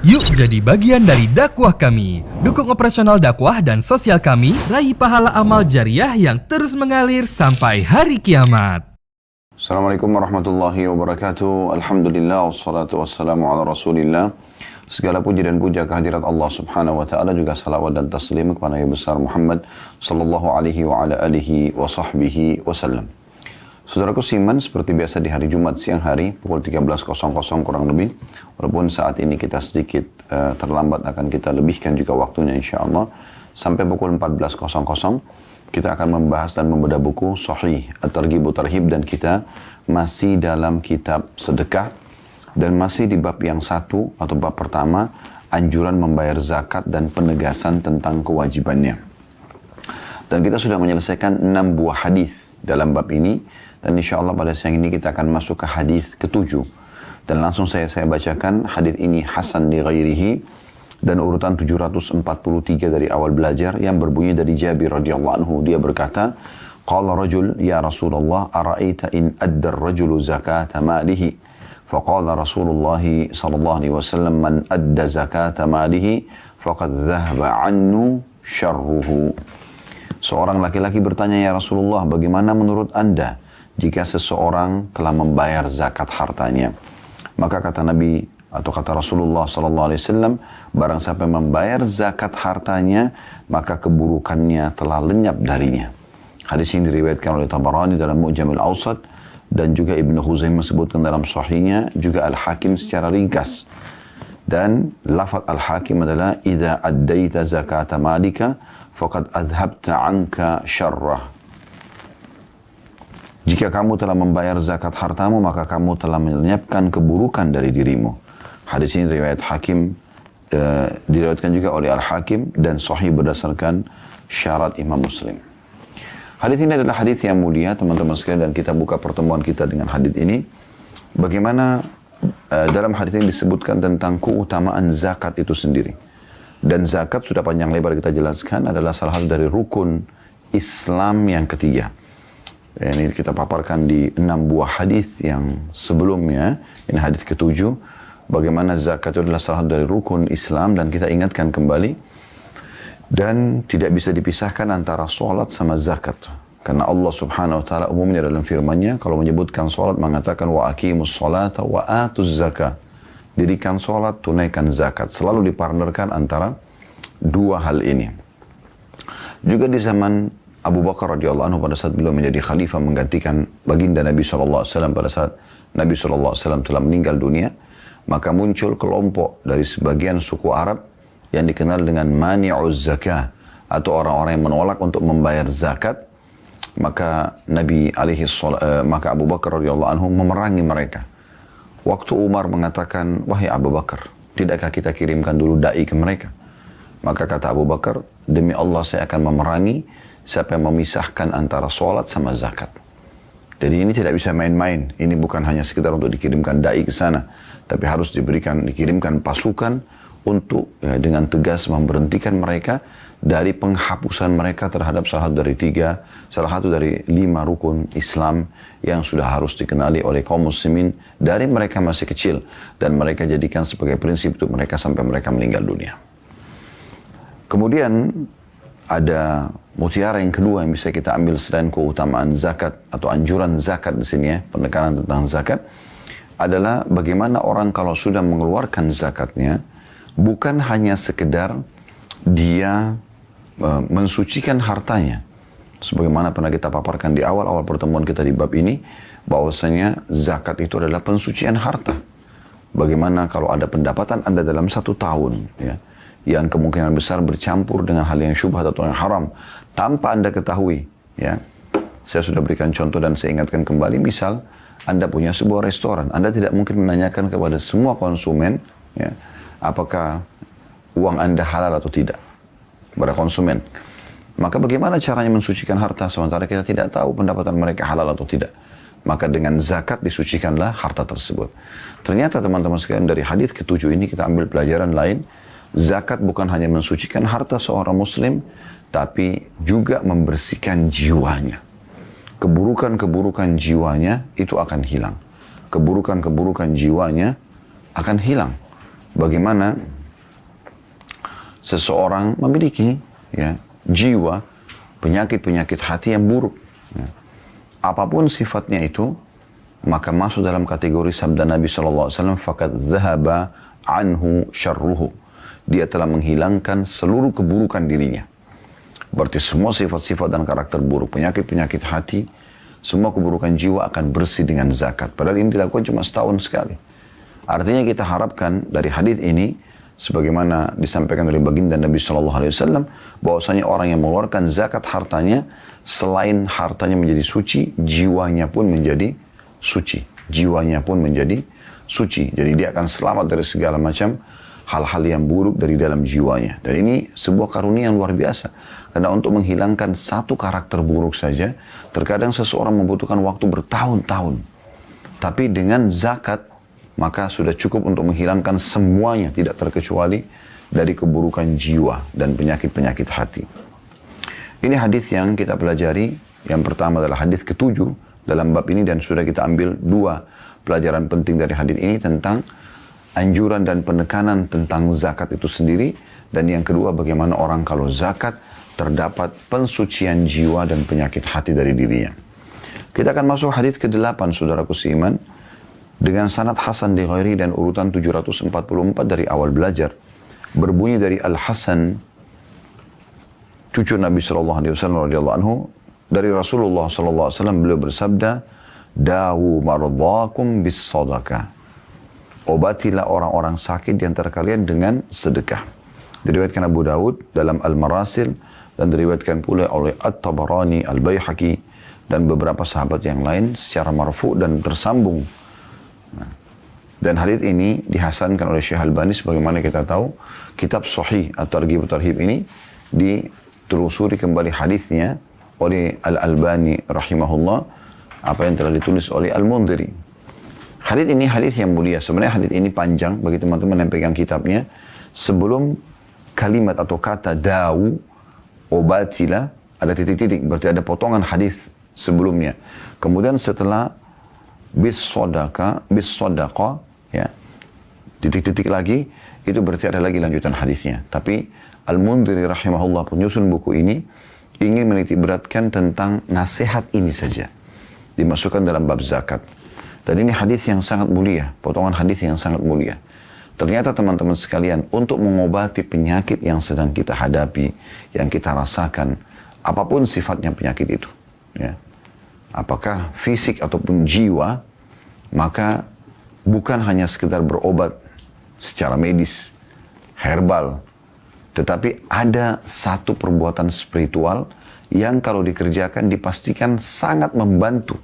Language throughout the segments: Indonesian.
Yuk jadi bagian dari dakwah kami. Dukung operasional dakwah dan sosial kami, raih pahala amal jariah yang terus mengalir sampai hari kiamat. Assalamualaikum warahmatullahi wabarakatuh. Alhamdulillah wassalatu wassalamu ala rasulillah. Segala puji dan puja kehadirat Allah subhanahu wa ta'ala, juga salawat dan taslim kepada Nabi besar Muhammad sallallahu alaihi wa ala alihi wa sahbihi wasallam. Saudaraku Siman, seperti biasa di hari Jumat siang hari pukul 13.00 kurang lebih, walaupun saat ini kita sedikit terlambat, akan kita lebihkan juga waktunya insyaAllah sampai pukul 14.00 kita akan membahas dan membedah buku Sahih At-Targhib wa Tarhib, dan kita masih dalam kitab sedekah dan masih di bab yang satu atau bab pertama, anjuran membayar zakat dan penegasan tentang kewajibannya. Dan kita sudah menyelesaikan 6 buah hadis dalam bab ini. Dan insya Allah pada siang ini kita akan masuk ke hadis ke-7. Dan langsung saya bacakan hadis ini hasan li ghairihi, dan urutan 743 dari awal belajar, yang berbunyi dari Jabir radhiyallahu anhu. Dia berkata, qala rajul ya Rasulullah ara'aita in adda ar-rajulu zakata malihi. Faqala Rasulullah sallallahu alaihi wasallam man adda zakata malihi faqad dhahaba anhu syarruhu. Seorang laki-laki bertanya, ya Rasulullah, bagaimana menurut Anda jika seseorang telah membayar zakat hartanya? Maka kata Nabi atau kata Rasulullah sallallahu alaihi wasallam, barang siapa membayar zakat hartanya, maka keburukannya telah lenyap darinya. Hadis ini diriwayatkan oleh Tabarani dalam Mu'jamil Awsat, dan juga Ibnu Khuzaimah sebutkan dalam Sahihnya, juga Al-Hakim secara ringkas. Dan lafaz Al-Hakim adalah idza addaita zakata malika faqad adhabta anka syarrah. Jika kamu telah membayar zakat hartamu, maka kamu telah melenyapkan keburukan dari dirimu. Hadis ini riwayat Hakim, diriwayatkan juga oleh Al-Hakim, dan sahih berdasarkan syarat Imam Muslim. Hadis ini adalah hadis yang mulia, teman-teman sekalian, dan kita buka pertemuan kita dengan hadis ini. Bagaimana dalam hadis ini disebutkan tentang keutamaan zakat itu sendiri. Dan zakat, sudah panjang lebar kita jelaskan, adalah salah satu dari rukun Islam yang ketiga. Ini kita paparkan di 6 buah hadis yang sebelumnya. Ini hadis ke-7, bagaimana zakat itu adalah salah satu dari rukun Islam, dan kita ingatkan kembali. Dan tidak bisa dipisahkan antara sholat sama zakat. Karena Allah subhanahu wa ta'ala umumnya dalam firman-Nya, kalau menyebutkan sholat mengatakan wa aqimus sholata wa atuz zakah. Dirikan sholat, tunaikan zakat. Selalu dipartnerkan antara dua hal ini. Juga di zaman Abu Bakar radhiyallahu anhu, pada saat beliau menjadi khalifah menggantikan baginda Nabi SAW, pada saat Nabi SAW telah meninggal dunia, maka muncul kelompok dari sebagian suku Arab yang dikenal dengan mani'uz zakah, atau orang-orang yang menolak untuk membayar zakat. Maka maka Abu Bakar radhiyallahu anhu memerangi mereka. Waktu Umar mengatakan, wahai Abu Bakar, tidakkah kita kirimkan dulu da'i ke mereka? Maka kata Abu Bakar, demi Allah saya akan memerangi siapa yang memisahkan antara sholat sama zakat. Jadi ini tidak bisa main-main. Ini bukan hanya sekedar untuk dikirimkan da'i ke sana, tapi harus dikirimkan pasukan untuk dengan tegas memberhentikan mereka dari penghapusan mereka terhadap salah satu dari 5 rukun Islam yang sudah harus dikenali oleh kaum muslimin dari mereka masih kecil, dan mereka jadikan sebagai prinsip untuk mereka sampai mereka meninggal dunia. Kemudian ada mutiara yang kedua yang bisa kita ambil selain keutamaan zakat atau anjuran zakat di sini, penekanan tentang zakat, adalah bagaimana orang kalau sudah mengeluarkan zakatnya, bukan hanya sekedar dia mensucikan hartanya. Sebagaimana pernah kita paparkan di awal-awal pertemuan kita di bab ini, bahwasanya zakat itu adalah pensucian harta. Bagaimana kalau ada pendapatan Anda dalam 1 tahun, ya, yang kemungkinan besar bercampur dengan hal yang syubhat atau yang haram, tanpa Anda ketahui, ya. Saya sudah berikan contoh dan saya ingatkan kembali, misal Anda punya sebuah restoran, Anda tidak mungkin menanyakan kepada semua konsumen, ya, apakah uang Anda halal atau tidak, kepada konsumen. Maka bagaimana caranya mensucikan harta sementara kita tidak tahu pendapatan mereka halal atau tidak? Maka dengan zakat disucikanlah harta tersebut. Ternyata teman-teman sekalian, dari hadis ke-7 ini kita ambil pelajaran lain. Zakat bukan hanya mensucikan harta seorang muslim, tapi juga membersihkan jiwanya. Keburukan-keburukan jiwanya itu akan hilang. Keburukan-keburukan jiwanya akan hilang. bagaimana seseorang memiliki ya, jiwa, penyakit-penyakit hati yang buruk. Ya. Apapun sifatnya itu, maka masuk dalam kategori sabda Nabi SAW, faqad dhahaba anhu syarruhu. Dia telah menghilangkan seluruh keburukan dirinya. Berarti semua sifat-sifat dan karakter buruk, penyakit-penyakit hati, semua keburukan jiwa akan bersih dengan zakat. Padahal ini dilakukan cuma setahun sekali. Artinya kita harapkan dari hadis ini, sebagaimana disampaikan oleh baginda Nabi SAW, bahwasanya orang yang mengeluarkan zakat hartanya, selain hartanya menjadi suci, jiwanya pun menjadi suci. Jiwanya pun menjadi suci. Jadi dia akan selamat dari segala macam hal-hal yang buruk dari dalam jiwanya. Dan ini sebuah karunia yang luar biasa. Karena untuk menghilangkan satu karakter buruk saja, terkadang seseorang membutuhkan waktu bertahun-tahun. Tapi dengan zakat, maka sudah cukup untuk menghilangkan semuanya, tidak terkecuali dari keburukan jiwa dan penyakit-penyakit hati. Ini hadis yang kita pelajari. Yang pertama adalah hadis ke-7 dalam bab ini, dan sudah kita ambil 2 pelajaran penting dari hadis ini tentang anjuran dan penekanan tentang zakat itu sendiri. Dan yang kedua, bagaimana orang kalau zakat terdapat pensucian jiwa dan penyakit hati dari dirinya. Kita akan masuk hadis ke-8, saudaraku seiman, dengan sanad hasan di ghairi dan urutan 744 dari awal belajar. Berbunyi dari Al-Hasan, cucu Nabi SAW radhiyallahu anhu, dari Rasulullah SAW, beliau bersabda, dawu mardhakum bis sadaqah. Obatilah orang-orang sakit di antara kalian dengan sedekah. Diriwayatkan Abu Dawud dalam Al-Marasil, dan diriwayatkan pula oleh At-Tabarani, Al-Baihaqi, dan beberapa sahabat yang lain secara marfu dan tersambung. Dan hadits ini dihasankan oleh Syekh Albani. Sebagaimana kita tahu, kitab Sahih At-Targhib At-Tarhib ini ditelusuri kembali hadisnya oleh Al-Albani rahimahullah, apa yang telah ditulis oleh Al-Mundhiri. Hadis ini hadis yang mulia. Sebenarnya hadis ini panjang bagi teman-teman yang pegang kitabnya. Sebelum kalimat atau kata dawu, obatilah, ada titik-titik, berarti ada potongan hadis sebelumnya. Kemudian setelah bis sodaqah, ya, titik-titik lagi, itu berarti ada lagi lanjutan hadisnya. Tapi Al-Mundhiri rahimahullah, penyusun buku ini, ingin menitik beratkan tentang nasihat ini saja, dimasukkan dalam bab zakat. Dan ini hadis yang sangat mulia, potongan hadis yang sangat mulia. Ternyata teman-teman sekalian, untuk mengobati penyakit yang sedang kita hadapi, yang kita rasakan, apapun sifatnya penyakit itu, ya, apakah fisik ataupun jiwa, maka bukan hanya sekedar berobat secara medis, herbal, tetapi ada satu perbuatan spiritual yang kalau dikerjakan dipastikan sangat membantu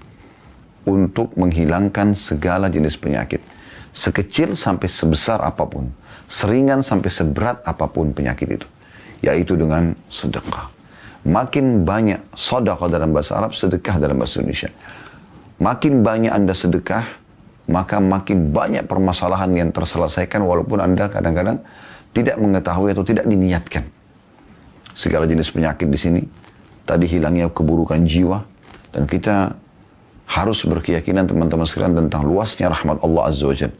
untuk menghilangkan segala jenis penyakit. Sekecil sampai sebesar apapun, seringan sampai seberat apapun penyakit itu. Yaitu dengan sedekah. Makin banyak sedekah dalam bahasa Arab, sedekah dalam bahasa Indonesia. Makin banyak Anda sedekah, maka makin banyak permasalahan yang terselesaikan walaupun Anda kadang-kadang tidak mengetahui atau tidak diniatkan. Segala jenis penyakit di sini, tadi hilangnya keburukan jiwa, dan kita harus berkeyakinan teman-teman sekalian tentang luasnya rahmat Allah Azza wa Jalla.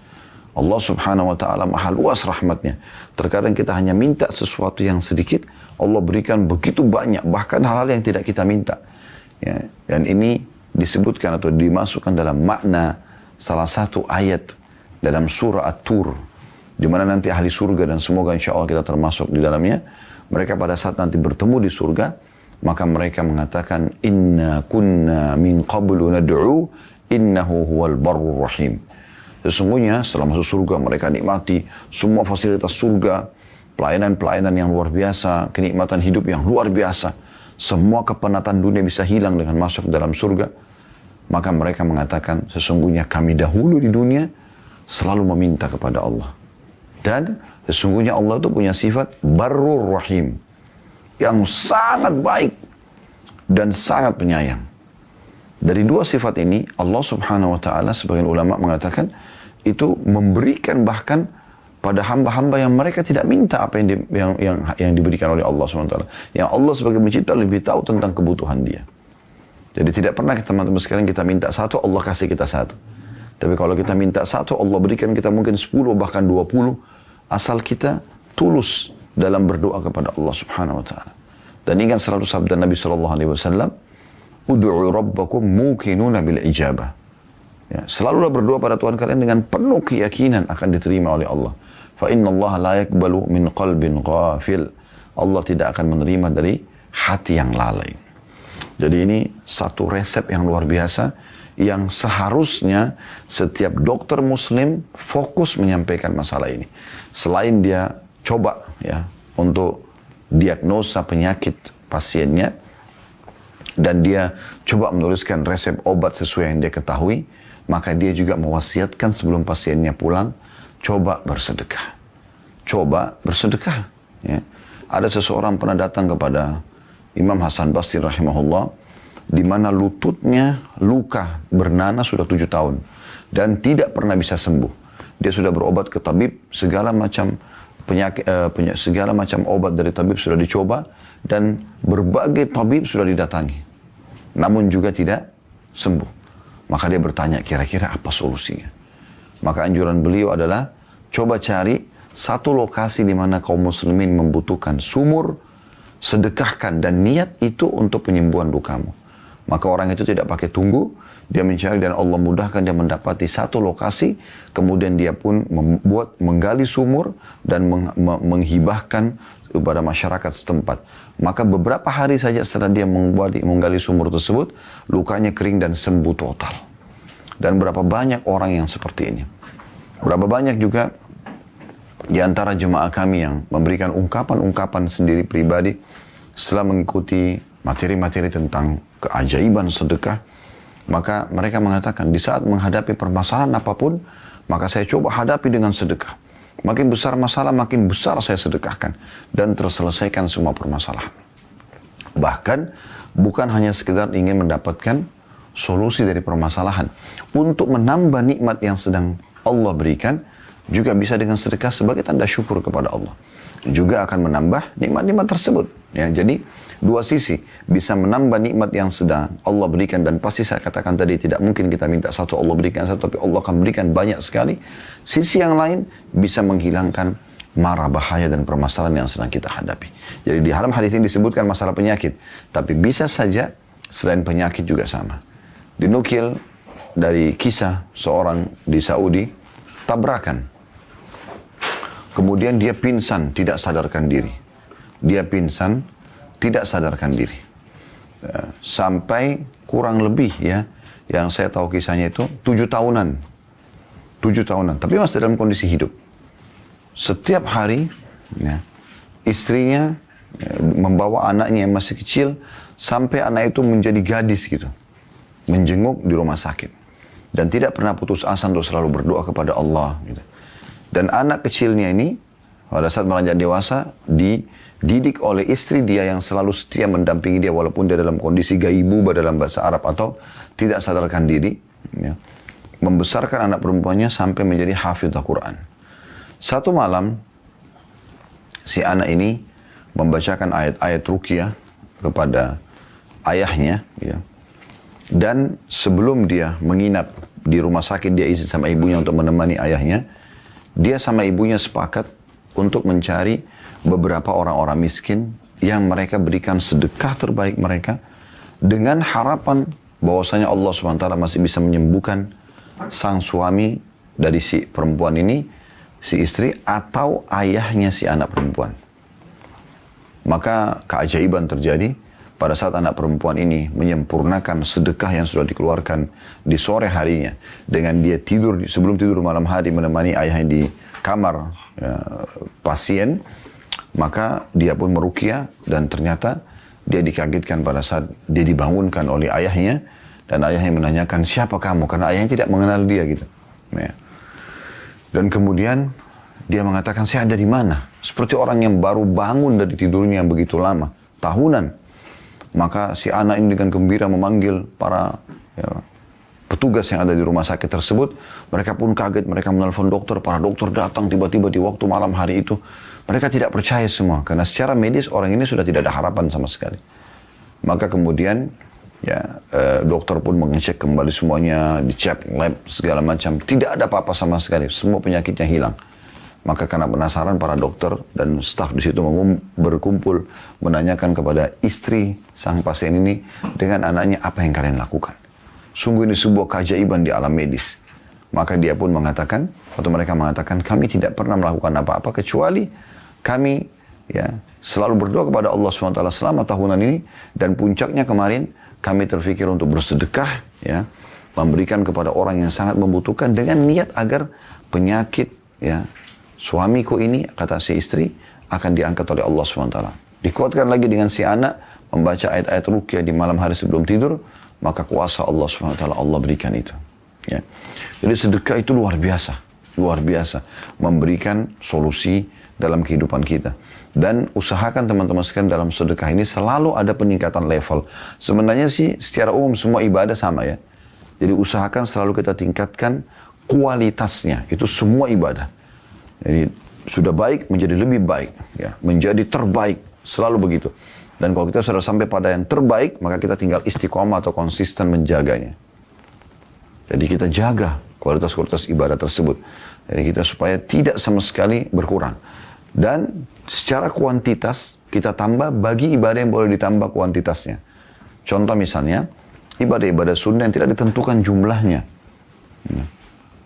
Allah Subhanahu wa Ta'ala maha luas rahmatnya. Terkadang kita hanya minta sesuatu yang sedikit, Allah berikan begitu banyak, bahkan hal-hal yang tidak kita minta. Ya, dan ini disebutkan atau dimasukkan dalam makna salah satu ayat dalam surah At-Tur, di mana nanti ahli surga, dan semoga insya Allah kita termasuk di dalamnya, mereka pada saat nanti bertemu di surga, maka mereka mengatakan, inna kunna min qablu nad'u innahu huwal barur rahim. Sesungguhnya setelah masuk surga mereka nikmati semua fasilitas surga, pelayanan-pelayanan yang luar biasa, kenikmatan hidup yang luar biasa. Semua kepenatan dunia bisa hilang dengan masuk dalam surga. Maka mereka mengatakan, sesungguhnya kami dahulu di dunia selalu meminta kepada Allah. Dan sesungguhnya Allah itu punya sifat barur rahim, yang sangat baik dan sangat penyayang. Dari dua sifat ini, Allah Subhanahu wa Ta'ala, sebagian ulama mengatakan, itu memberikan bahkan pada hamba-hamba yang mereka tidak minta apa yang diberikan oleh Allah Subhanahu wa Ta'ala. Yang Allah sebagai pencipta lebih tahu tentang kebutuhan dia. Jadi tidak pernah teman-teman sekalian kita minta satu, Allah kasih kita satu. Tapi kalau kita minta satu, Allah berikan kita mungkin 10 bahkan 20 asal kita tulus dalam berdoa kepada Allah Subhanahu wa taala. Dan ingat selalu sabda Nabi sallallahu alaihi wasallam, "Ud'u rabbakum muqinuna bil ijabah." Ya, selalulah berdoa pada Tuhan kalian dengan penuh keyakinan akan diterima oleh Allah. Fa inna Allah la yaqbalu min qalbin ghafil. Allah tidak akan menerima dari hati yang lalai. Jadi ini satu resep yang luar biasa yang seharusnya setiap dokter muslim fokus menyampaikan masalah ini. Selain dia coba ya untuk diagnosa penyakit pasiennya dan dia coba menuliskan resep obat sesuai yang dia ketahui, maka dia juga mewasiatkan sebelum pasiennya pulang, coba bersedekah. Coba bersedekah. Ya. Ada seseorang pernah datang kepada Imam Hasan Basri rahimahullah, di mana lututnya luka bernanah sudah 7 tahun dan tidak pernah bisa sembuh. Dia sudah berobat ke tabib, segala macam segala macam obat dari tabib sudah dicoba dan berbagai tabib sudah didatangi, namun juga tidak sembuh. Maka dia bertanya, kira-kira apa solusinya? Maka anjuran beliau adalah coba cari satu lokasi di mana kaum muslimin membutuhkan sumur, sedekahkan dan niat itu untuk penyembuhan lukamu. Maka orang itu tidak pakai tunggu, dia mencari dan Allah mudahkan dia mendapati satu lokasi, kemudian dia pun menggali sumur dan menghibahkan kepada masyarakat setempat. Maka beberapa hari saja setelah dia menggali sumur tersebut, lukanya kering dan sembuh total. Dan berapa banyak orang yang seperti ini. Berapa banyak juga di antara jemaah kami yang memberikan ungkapan-ungkapan sendiri pribadi setelah mengikuti materi-materi tentang keajaiban sedekah. Maka mereka mengatakan, di saat menghadapi permasalahan apapun, maka saya coba hadapi dengan sedekah. Makin besar masalah, makin besar saya sedekahkan. Dan terselesaikan semua permasalahan. Bahkan, bukan hanya sekedar ingin mendapatkan solusi dari permasalahan. Untuk menambah nikmat yang sedang Allah berikan, juga bisa dengan sedekah sebagai tanda syukur kepada Allah. Juga akan menambah nikmat-nikmat tersebut. Ya, jadi, dua sisi. Bisa menambah nikmat yang sedang Allah berikan. Dan pasti saya katakan tadi, tidak mungkin kita minta satu Allah berikan satu, tapi Allah akan berikan banyak sekali. Sisi yang lain bisa menghilangkan mara bahaya dan permasalahan yang sedang kita hadapi. Jadi di dalam hadis ini disebutkan masalah penyakit. Tapi bisa saja selain penyakit juga sama. Dinukil dari kisah seorang di Saudi, tabrakan. Kemudian dia pingsan, tidak sadarkan diri. Dia pingsan, tidak sadarkan diri. Sampai kurang lebih ya, yang saya tahu kisahnya itu 7 tahunan. 7 tahunan, tapi masih dalam kondisi hidup. Setiap hari, ya, istrinya membawa anaknya yang masih kecil, sampai anak itu menjadi gadis gitu. Menjenguk di rumah sakit. Dan tidak pernah putus asa untuk selalu berdoa kepada Allah gitu. Dan anak kecilnya ini, pada saat beranjak dewasa, dididik oleh istri dia yang selalu setia mendampingi dia walaupun dia dalam kondisi gaibubah dalam bahasa Arab atau tidak sadarkan diri. Ya. Membesarkan anak perempuannya sampai menjadi hafidh Al-Quran. Satu malam, si anak ini membacakan ayat-ayat ruqyah kepada ayahnya. Ya. Dan sebelum dia menginap di rumah sakit, dia izin sama ibunya untuk menemani ayahnya. Dia sama ibunya sepakat untuk mencari beberapa orang-orang miskin yang mereka berikan sedekah terbaik mereka dengan harapan bahwasanya Allah SWT masih bisa menyembuhkan sang suami dari si perempuan ini, si istri, atau ayahnya si anak perempuan. Maka keajaiban terjadi pada saat anak perempuan ini menyempurnakan sedekah yang sudah dikeluarkan di sore harinya. Dengan dia tidur, sebelum tidur malam hari menemani ayahnya di kamar ya, pasien. Maka dia pun meruqyah dan ternyata dia dikagetkan pada saat dia dibangunkan oleh ayahnya. Dan ayahnya menanyakan, siapa kamu? Karena ayahnya tidak mengenal dia gitu. Ya. Dan kemudian dia mengatakan, saya ada di mana? Seperti orang yang baru bangun dari tidurnya yang begitu lama. Tahunan. Maka si anak ini dengan gembira memanggil para petugas yang ada di rumah sakit tersebut. Mereka pun kaget, mereka menelpon dokter. Para dokter datang tiba-tiba di waktu malam hari itu. Mereka tidak percaya semua. Karena secara medis orang ini sudah tidak ada harapan sama sekali. Maka kemudian dokter pun mengecek kembali semuanya. Dicek lab segala macam. Tidak ada apa-apa sama sekali. Semua penyakitnya hilang. Maka karena penasaran para dokter dan staf di situ berkumpul menanyakan kepada istri sang pasien ini dengan anaknya, apa yang kalian lakukan? Sungguh ini sebuah keajaiban di alam medis. Maka dia pun mengatakan, atau mereka mengatakan, kami tidak pernah melakukan apa-apa kecuali kami selalu berdoa kepada Allah SWT selama tahunan ini, dan puncaknya kemarin kami terfikir untuk bersedekah, memberikan kepada orang yang sangat membutuhkan dengan niat agar penyakit suamiku ini, kata si istri, akan diangkat oleh Allah SWT. Dikuatkan lagi dengan si anak membaca ayat-ayat ruqyah di malam hari sebelum tidur, maka kuasa Allah SWT Allah berikan itu. Jadi sedekah itu luar biasa memberikan solusi dalam kehidupan kita. Dan usahakan teman-teman sekalian dalam sedekah ini selalu ada peningkatan level. Sebenarnya sih secara umum semua ibadah sama ya. Jadi usahakan selalu kita tingkatkan kualitasnya, itu semua ibadah. Jadi sudah baik menjadi lebih baik, menjadi terbaik, selalu begitu. Dan kalau kita sudah sampai pada yang terbaik, maka kita tinggal istiqomah atau konsisten menjaganya. Jadi kita jaga kualitas-kualitas ibadah tersebut. Jadi kita supaya tidak sama sekali berkurang. Dan secara kuantitas kita tambah bagi ibadah yang boleh ditambah kuantitasnya. Contoh misalnya, ibadah-ibadah sunnah yang tidak ditentukan jumlahnya.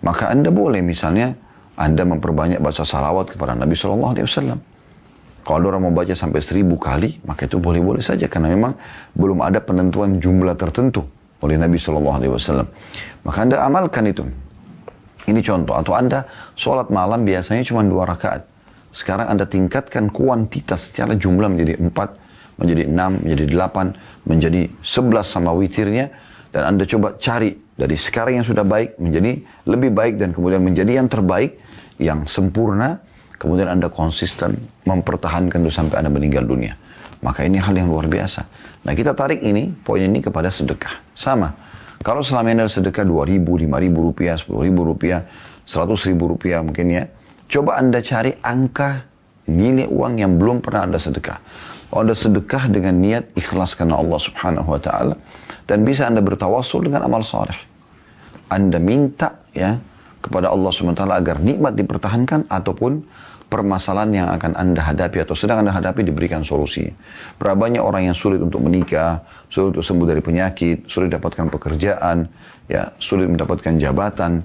Maka Anda boleh misalnya, Anda memperbanyak baca salawat kepada Nabi SAW. Kalau ada orang mau baca sampai 1000 kali, maka itu boleh-boleh saja. Karena memang belum ada penentuan jumlah tertentu oleh Nabi SAW. Maka Anda amalkan itu. Ini contoh. Atau Anda sholat malam biasanya cuma 2 rakaat. Sekarang Anda tingkatkan kuantitas secara jumlah menjadi 4, menjadi 6, menjadi 8, menjadi 11 sama witirnya. Dan Anda coba cari dari sekarang yang sudah baik menjadi lebih baik, dan kemudian menjadi yang terbaik, yang sempurna, kemudian Anda konsisten mempertahankan itu sampai Anda meninggal dunia. Maka ini hal yang luar biasa. Nah kita tarik ini, poin ini kepada sedekah. Sama. Kalau selama ini ada sedekah 2.000, 5.000 rupiah, 10.000 rupiah, 100.000 rupiah mungkin ya. Coba Anda cari angka nilai uang yang belum pernah Anda sedekah. Kalau Anda sedekah dengan niat ikhlas karena Allah Subhanahu Wa Taala, dan bisa Anda bertawassul dengan amal saleh. Anda minta kepada Allah SWT agar nikmat dipertahankan, ataupun permasalahan yang akan Anda hadapi atau sedang Anda hadapi diberikan solusi. Berapa banyak orang yang sulit untuk menikah, sulit untuk sembuh dari penyakit, sulit mendapatkan pekerjaan, sulit mendapatkan jabatan.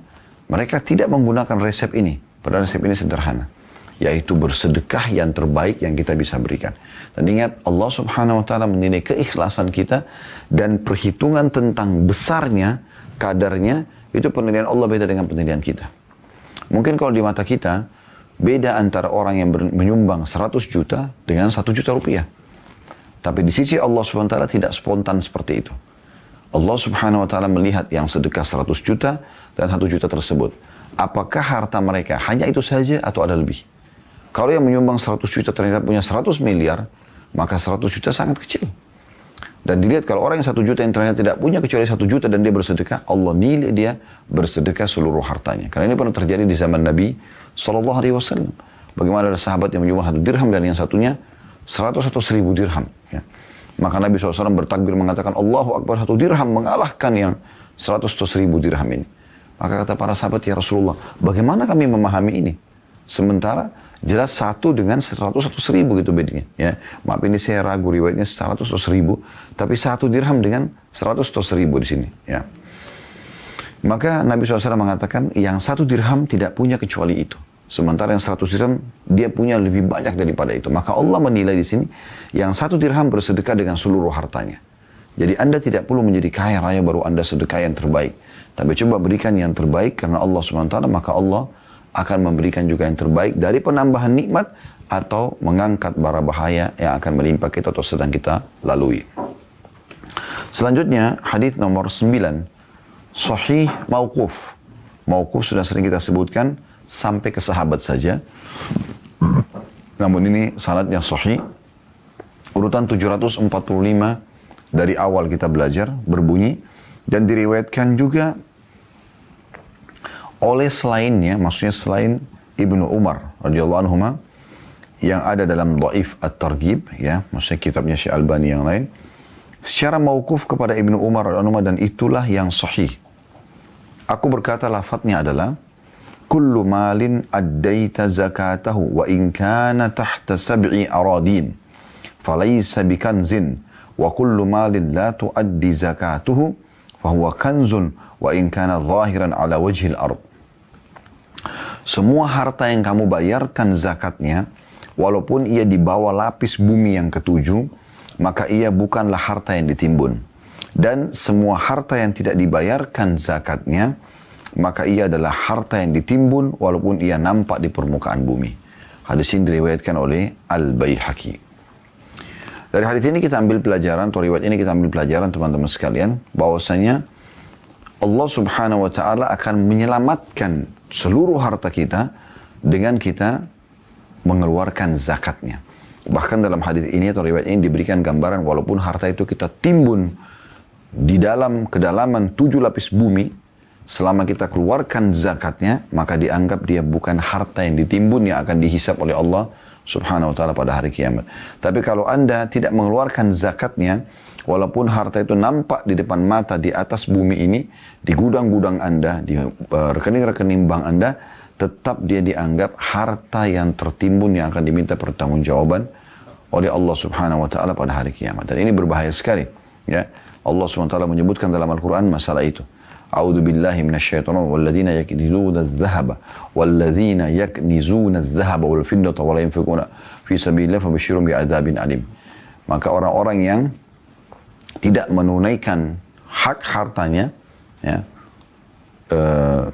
Mereka tidak menggunakan resep ini. Padahal resep ini sederhana, yaitu bersedekah yang terbaik yang kita bisa berikan. Dan ingat, Allah Subhanahu Wa Taala menilai keikhlasan kita, dan perhitungan tentang besarnya, kadarnya, itu penilaian Allah beda dengan penilaian kita. Mungkin kalau di mata kita, beda antara orang yang menyumbang 100 juta dengan 1 juta rupiah. Tapi di sisi Allah SWT tidak spontan seperti itu. Allah Subhanahu Wa Taala melihat yang sedekah 100 juta dan 1 juta tersebut. Apakah harta mereka hanya itu saja atau ada lebih? Kalau yang menyumbang 100 juta ternyata punya 100 miliar, maka 100 juta sangat kecil. Dan dilihat kalau orang yang 1 juta yang ternyata tidak punya kecuali 1 juta dan dia bersedekah, Allah nilai dia bersedekah seluruh hartanya. Karena ini pernah terjadi di zaman Nabi SAW. Bagaimana ada sahabat yang menyumbang 1 dirham dan yang satunya 100 atau 1000 dirham. Maka Nabi SAW bertakbir mengatakan, Allahu Akbar, 1 dirham mengalahkan yang 100 atau 1000 dirham ini. Maka kata para sahabat, ya Rasulullah, bagaimana kami memahami ini? Sementara jelas 1 dengan 100 atau 1000 gitu bedanya. Maaf ini saya ragu riwayatnya 100 atau 1000, tapi 1 dirham dengan 100 atau 1000 di sini. Maka Nabi SAW mengatakan yang 1 dirham tidak punya kecuali itu. Sementara yang 100 dirham dia punya lebih banyak daripada itu. Maka Allah menilai di sini yang 1 dirham bersedekah dengan seluruh hartanya. Jadi Anda tidak perlu menjadi kaya raya baru Anda sedekah yang terbaik. Tapi coba berikan yang terbaik karena Allah SWT, maka Allah akan memberikan juga yang terbaik dari penambahan nikmat atau mengangkat bara bahaya yang akan menimpa kita atau sedang kita lalui. Selanjutnya hadis nomor 9, sahih mauquf. Mauquf sudah sering kita sebutkan sampai ke sahabat saja. Namun ini sanadnya sahih. Urutan 745 dari awal kita belajar berbunyi, dan diriwayatkan juga oleh selainnya, maksudnya selain Ibnu Umar radhiyallahu anhu yang ada dalam Dhaif At-Targhib, maksudnya kitabnya Syekh Albani yang lain, secara mauquf kepada Ibnu Umar radhiyallahu anhu, dan itulah yang sahih. Aku berkata, lafadznya adalah kullu malin addaita zakatahu wa in kana tahta sab'i aradin falaysa bikanzin wa kullu malin la tuaddi zakatuhu fahuwa kanzun wa in kana zahiran ala wajhil ard. Semua harta yang kamu bayarkan zakatnya, walaupun ia di bawah lapis bumi yang ketujuh, maka ia bukanlah harta yang ditimbun. Dan semua harta yang tidak dibayarkan zakatnya, maka ia adalah harta yang ditimbun walaupun ia nampak di permukaan bumi. Hadis ini diriwayatkan oleh Al-Baihaqi. Dari hadis ini kita ambil pelajaran, atau riwayat ini kita ambil pelajaran teman-teman sekalian, bahwasanya Allah subhanahu wa ta'ala akan menyelamatkan seluruh harta kita dengan kita mengeluarkan zakatnya. Bahkan dalam hadis ini atau riwayat ini diberikan gambaran walaupun harta itu kita timbun di dalam kedalaman 7 lapis bumi, selama kita keluarkan zakatnya, maka dianggap dia bukan harta yang ditimbun yang akan dihisap oleh Allah subhanahu wa ta'ala pada hari kiamat. Tapi kalau Anda tidak mengeluarkan zakatnya, walaupun harta itu nampak di depan mata di atas bumi ini, di gudang-gudang Anda, di rekening-rekening bank Anda, tetap dia dianggap harta yang tertimbun yang akan diminta pertanggungjawaban oleh Allah subhanahu wa ta'ala pada hari kiamat. Dan ini berbahaya sekali. Ya, Allah subhanahu wa ta'ala menyebutkan dalam Al-Quran masalah itu. A'udzu billahi minasyaitonir walladzina yaknizuna adh-dhahaba walladzina yaknizuna adh-dhahaba wal fiddata wa la yunfiquna fi sabilillah fabashshirhum bi'adzabin alim. Maka orang-orang yang tidak menunaikan hak hartanya, ya,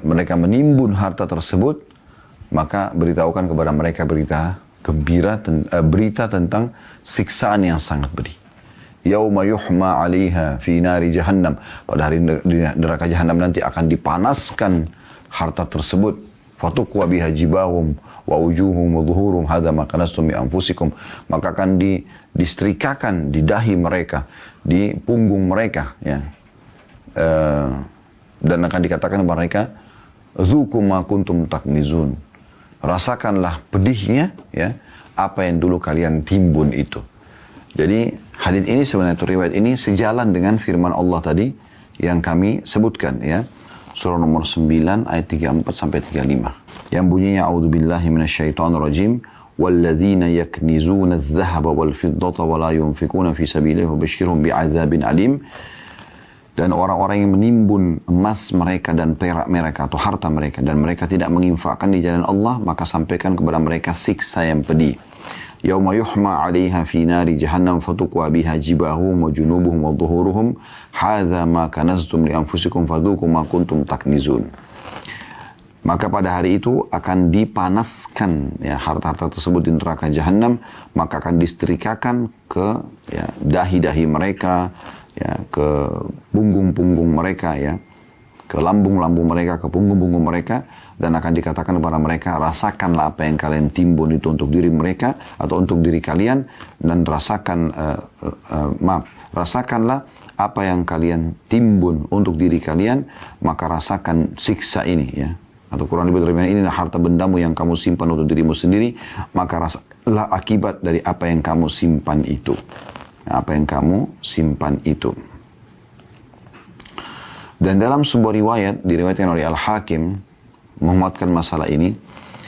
mereka menimbun harta tersebut, maka beritahukan kepada mereka berita gembira, berita tentang siksaan yang sangat pedih. Yauma yuhma 'alaiha fi nari jahannam. Pada hari neraka jahannam nanti akan dipanaskan harta tersebut. Fatuqwa biha jibahum wa wujuhum wa dhuhurum hadza ma kanastum bi anfusikum. Maka akan disetrikakan di dahi mereka, di punggung mereka, ya. Dan akan dikatakan kepada mereka, dzuqu ma kuntum taknizun. Rasakanlah pedihnya, ya, apa yang dulu kalian timbun itu. Jadi hadis ini sebenarnya, riwayat ini sejalan dengan firman Allah tadi yang kami sebutkan, ya. Surah nomor 9 ayat 34 sampai 35. Yang bunyinya a'udzubillahi minasyaitonirrajim walladzina yaknizuna adh-dhahaba wal fiddata wa la yunfikuna fi sabilillah fabashshirhum bi'adzabin alim. Dan orang-orang yang menimbun emas mereka dan perak mereka atau harta mereka dan mereka tidak menginfakkan di jalan Allah, maka sampaikan kepada mereka siksa yang pedih. Yauma yuhma 'alaiha fi nari jahannam fatuqwa biha jibahum wa junubuhum wa dhuhuruhum hadza ma kanaztum li anfusikum fadzuqu ma kuntum taknizun. Maka pada hari itu akan dipanaskan, ya, harta-harta tersebut di neraka jahannam, maka akan disetrikakan ke, ya, dahi-dahi mereka, ya, ke punggung-punggung mereka, ya, ke lambung-lambung mereka, ke punggung-punggung mereka, dan akan dikatakan kepada mereka, rasakanlah apa yang kalian timbun itu untuk diri mereka atau untuk diri kalian, dan rasakanlah apa yang kalian timbun untuk diri kalian, maka rasakan siksa ini, ya. Atau kurang lebih dari ini, harta bendamu yang kamu simpan untuk dirimu sendiri, maka rasakanlah akibat dari apa yang kamu simpan itu. Apa yang kamu simpan itu. Dan dalam sebuah riwayat, diriwayatkan oleh Al-Hakim, memuatkan masalah ini,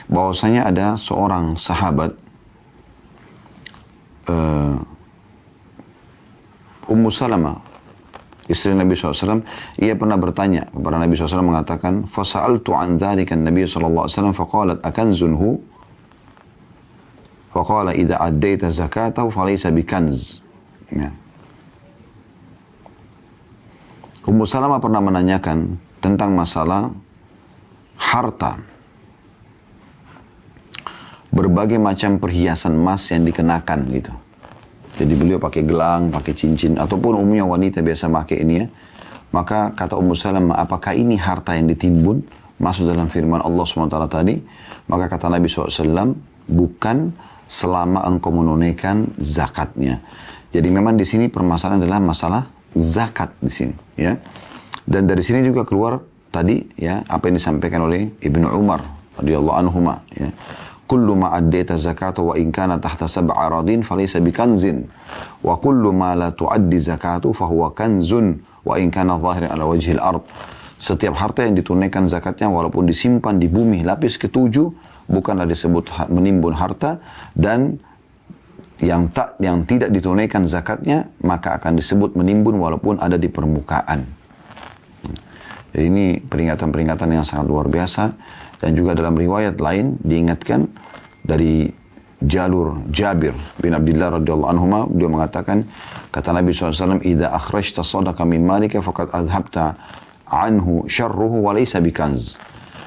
bahwasanya ada seorang sahabat, Ummu Salamah, istri Nabi SAW, ia pernah bertanya kepada Nabi SAW, mengatakan, fasa'altu an dzalika Nabi SAW, faqalat akanzunhu, faqala idza addaita zakatahu falaysa bikanz. Ya. Ummu Salamah pernah menanyakan tentang masalah harta, berbagai macam perhiasan emas yang dikenakan gitu. Jadi beliau pakai gelang, pakai cincin, ataupun umumnya wanita biasa pakai ini, ya. Maka kata Ummu Salamah, apakah ini harta yang ditimbun? Masuk dalam firman Allah SWT tadi. Maka kata Nabi SAW, bukan selama engkau menunaikan zakatnya. Jadi memang di sini permasalahan adalah masalah zakat di sini, ya. Dan dari sini juga keluar tadi, ya, apa yang disampaikan oleh Ibnu Umar radhiyallahu anhuma, ya. Kullu ma addaita zakata wa in kana tahta sab'a aradin falaysa bikanzin wa kullu ma la tuaddi zakatu fa huwa kanzun wa in kana zahiran ala wajhil ard. Setiap harta yang ditunaikan zakatnya walaupun disimpan di bumi lapis ketujuh bukanlah disebut menimbun harta, dan yang tidak ditunaikan zakatnya maka akan disebut menimbun walaupun ada di permukaan. Jadi ini peringatan-peringatan yang sangat luar biasa, dan juga dalam riwayat lain diingatkan dari jalur Jabir bin Abdullah radhiyallahu anhuma, dia mengatakan, kata Nabi SAW, "Idza akhrajta sadaqa min malika faqad adhabta anhu syarruhu wa laysa bikanz."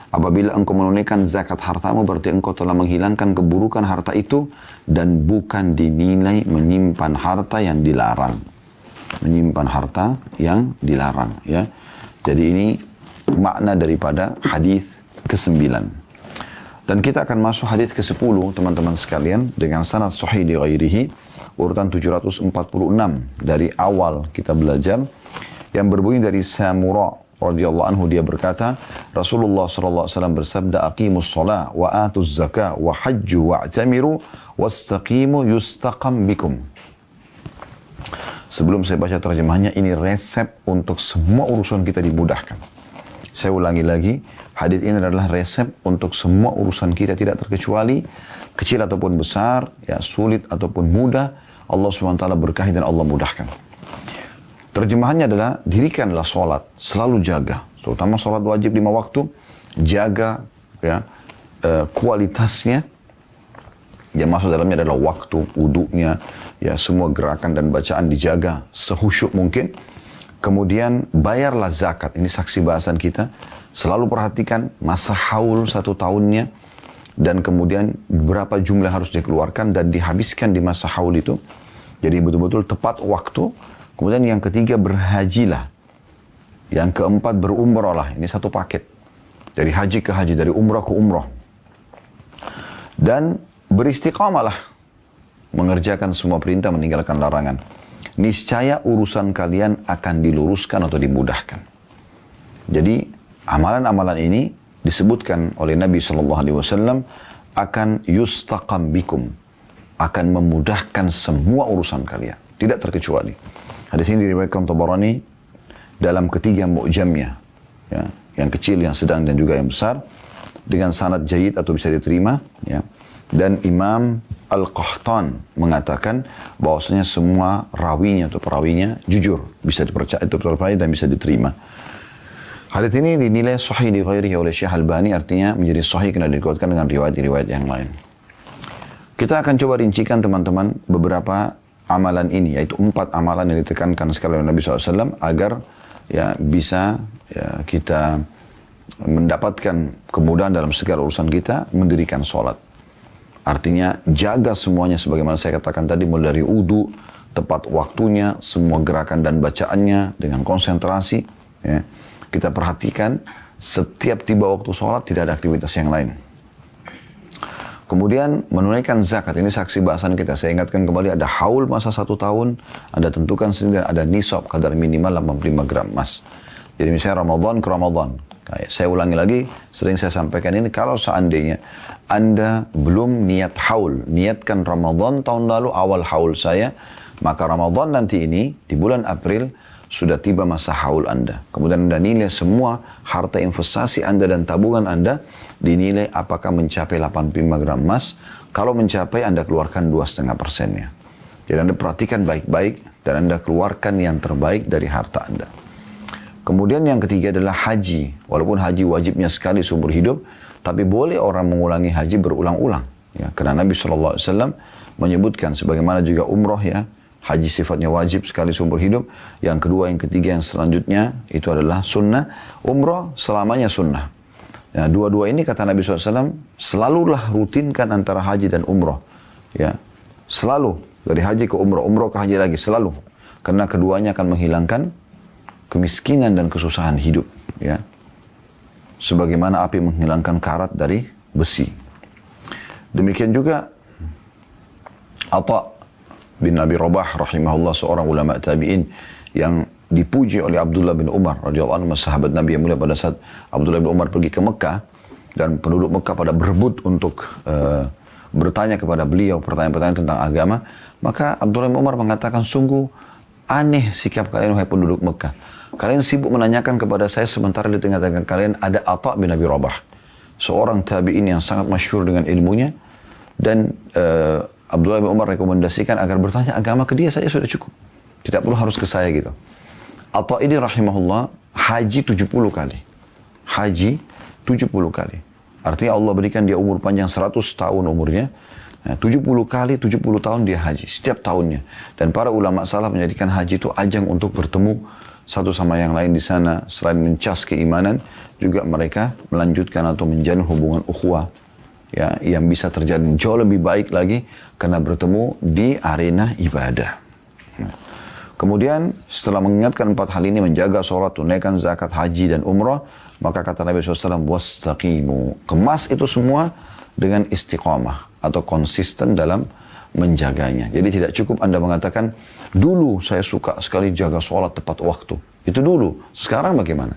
Apabila engkau menunaikan zakat hartamu, berarti engkau telah menghilangkan keburukan harta itu, dan bukan dinilai menyimpan harta yang dilarang. Menyimpan harta yang dilarang, ya. Jadi ini makna daripada hadis ke-9. Dan kita akan masuk hadis ke-10, teman-teman sekalian, dengan sanad sahih di ghairihi, urutan 746 dari awal kita belajar, yang berbunyi dari Samura radhiyallahu anhu, dia berkata, Rasulullah sallallahu alaihi wasallam bersabda, "Aqimus shalah wa atuz zakah wa hajju wa'tamiru wastaqimu yustaqam bikum." Sebelum saya baca terjemahnya, ini resep untuk semua urusan kita dimudahkan. Saya ulangi lagi, hadis ini adalah resep untuk semua urusan kita tidak terkecuali, kecil ataupun besar, ya sulit ataupun mudah, Allah SWT berkahi dan Allah mudahkan. Terjemahannya adalah, dirikanlah sholat, selalu jaga, terutama sholat wajib 5 waktu, jaga ya kualitasnya, yang masuk dalamnya adalah waktu, wudunya, ya semua gerakan dan bacaan dijaga sehusyuk mungkin. Kemudian bayarlah zakat, ini saksi bahasan kita, selalu perhatikan masa haul 1 tahunnya, dan kemudian berapa jumlah harus dikeluarkan dan dihabiskan di masa haul itu. Jadi betul-betul tepat waktu. Kemudian yang ketiga, berhajilah. Yang keempat, berumrahlah. Ini satu paket. Dari haji ke haji, dari umrah ke umrah. Dan beristiqamalah. Mengerjakan semua perintah, meninggalkan larangan. Niscaya urusan kalian akan diluruskan atau dimudahkan. Jadi amalan-amalan ini disebutkan oleh Nabi SAW akan yustaqam bikum. Akan memudahkan semua urusan kalian. Tidak terkecuali. Hadis ini diriwayatkan Tabarani dalam ketiga mu'jamnya, ya, yang kecil, yang sedang, dan juga yang besar, dengan sanad jayyid atau bisa diterima, ya. Dan Imam Al-Qahtan mengatakan bahwasanya semua rawinya atau perawinya jujur, bisa dipercaya, itu terpercaya dan bisa diterima. Hadis ini dinilai sahih di ghairihi oleh Syekh Albani, artinya menjadi sahih karena dikuatkan dengan riwayat-riwayat yang lain. Kita akan coba rincikan teman-teman beberapa amalan ini, yaitu 4 amalan yang ditekankan sekali oleh Nabi SAW agar ya bisa ya, kita mendapatkan kemudahan dalam segala urusan kita, mendirikan sholat. Artinya jaga semuanya sebagaimana saya katakan tadi, mulai dari wudu, tepat waktunya, semua gerakan dan bacaannya dengan konsentrasi. Ya. Kita perhatikan setiap tiba waktu sholat tidak ada aktivitas yang lain. Kemudian menunaikan zakat, ini saksi bahasan kita. Saya ingatkan kembali, ada haul masa 1 tahun, ada tentukan sendiri, ada nisab kadar minimal 85 gram emas. Jadi misalnya Ramadan ke Ramadan. Saya ulangi lagi, sering saya sampaikan ini, kalau seandainya Anda belum niat haul, niatkan Ramadan tahun lalu awal haul saya, maka Ramadan nanti ini di bulan April sudah tiba masa haul Anda. Kemudian Anda nilai semua harta investasi Anda dan tabungan Anda, dinilai apakah mencapai 85 gram emas. Kalau mencapai, Anda keluarkan 2,5%-nya. Jadi Anda perhatikan baik-baik dan Anda keluarkan yang terbaik dari harta Anda. Kemudian yang ketiga adalah haji. Walaupun haji wajibnya sekali seumur hidup, tapi boleh orang mengulangi haji berulang-ulang. Ya, karena Nabi SAW menyebutkan, sebagaimana juga umroh ya, haji sifatnya wajib sekali seumur hidup. Yang kedua, yang ketiga, yang selanjutnya itu adalah sunnah. Umroh selamanya sunnah. Ya, dua-dua ini kata Nabi SAW, selalulah rutinkan antara haji dan umroh. Ya, selalu dari haji ke umroh, umroh ke haji lagi, selalu. Karena keduanya akan menghilangkan kemiskinan dan kesusahan hidup. Ya, sebagaimana api menghilangkan karat dari besi. Demikian juga Atha bin Abi Rabah rahimahullah, seorang ulama tabi'in yang dipuji oleh Abdullah bin Umar radhiyallahu anhu, sahabat Nabi yang mulia. Pada saat Abdullah bin Umar pergi ke Mekah dan penduduk Mekah pada berebut untuk bertanya kepada beliau pertanyaan-pertanyaan tentang agama, maka Abdullah bin Umar mengatakan, sungguh aneh sikap kalian wahai penduduk Mekah. Kalian sibuk menanyakan kepada saya sementara di tengah-tengah kalian ada Atha bin Abi Rabah. Seorang tabi'in yang sangat masyhur dengan ilmunya. Dan Abdullah bin Umar rekomendasikan agar bertanya agama ke dia saja sudah cukup. Tidak perlu harus ke saya gitu. Atha ini rahimahullah haji 70 kali. Haji 70 kali. Artinya Allah berikan dia umur panjang 100 tahun umurnya. Nah, 70 kali, 70 tahun dia haji. Setiap tahunnya. Dan para ulama salaf menjadikan haji itu ajang untuk bertemu satu sama yang lain di sana. Selain mencas keimanan, juga mereka melanjutkan atau menjalin hubungan ukhuwah. Ya, yang bisa terjadi jauh lebih baik lagi karena bertemu di arena ibadah. Nah, kemudian setelah mengingatkan 4 hal ini, menjaga sholat, tunaikan zakat, haji dan umrah, maka kata Nabi SAW, wastaqimu. Kemas itu semua dengan istiqamah atau konsisten dalam menjaganya. Jadi tidak cukup Anda mengatakan, dulu saya suka sekali jaga sholat tepat waktu. Itu dulu. Sekarang bagaimana?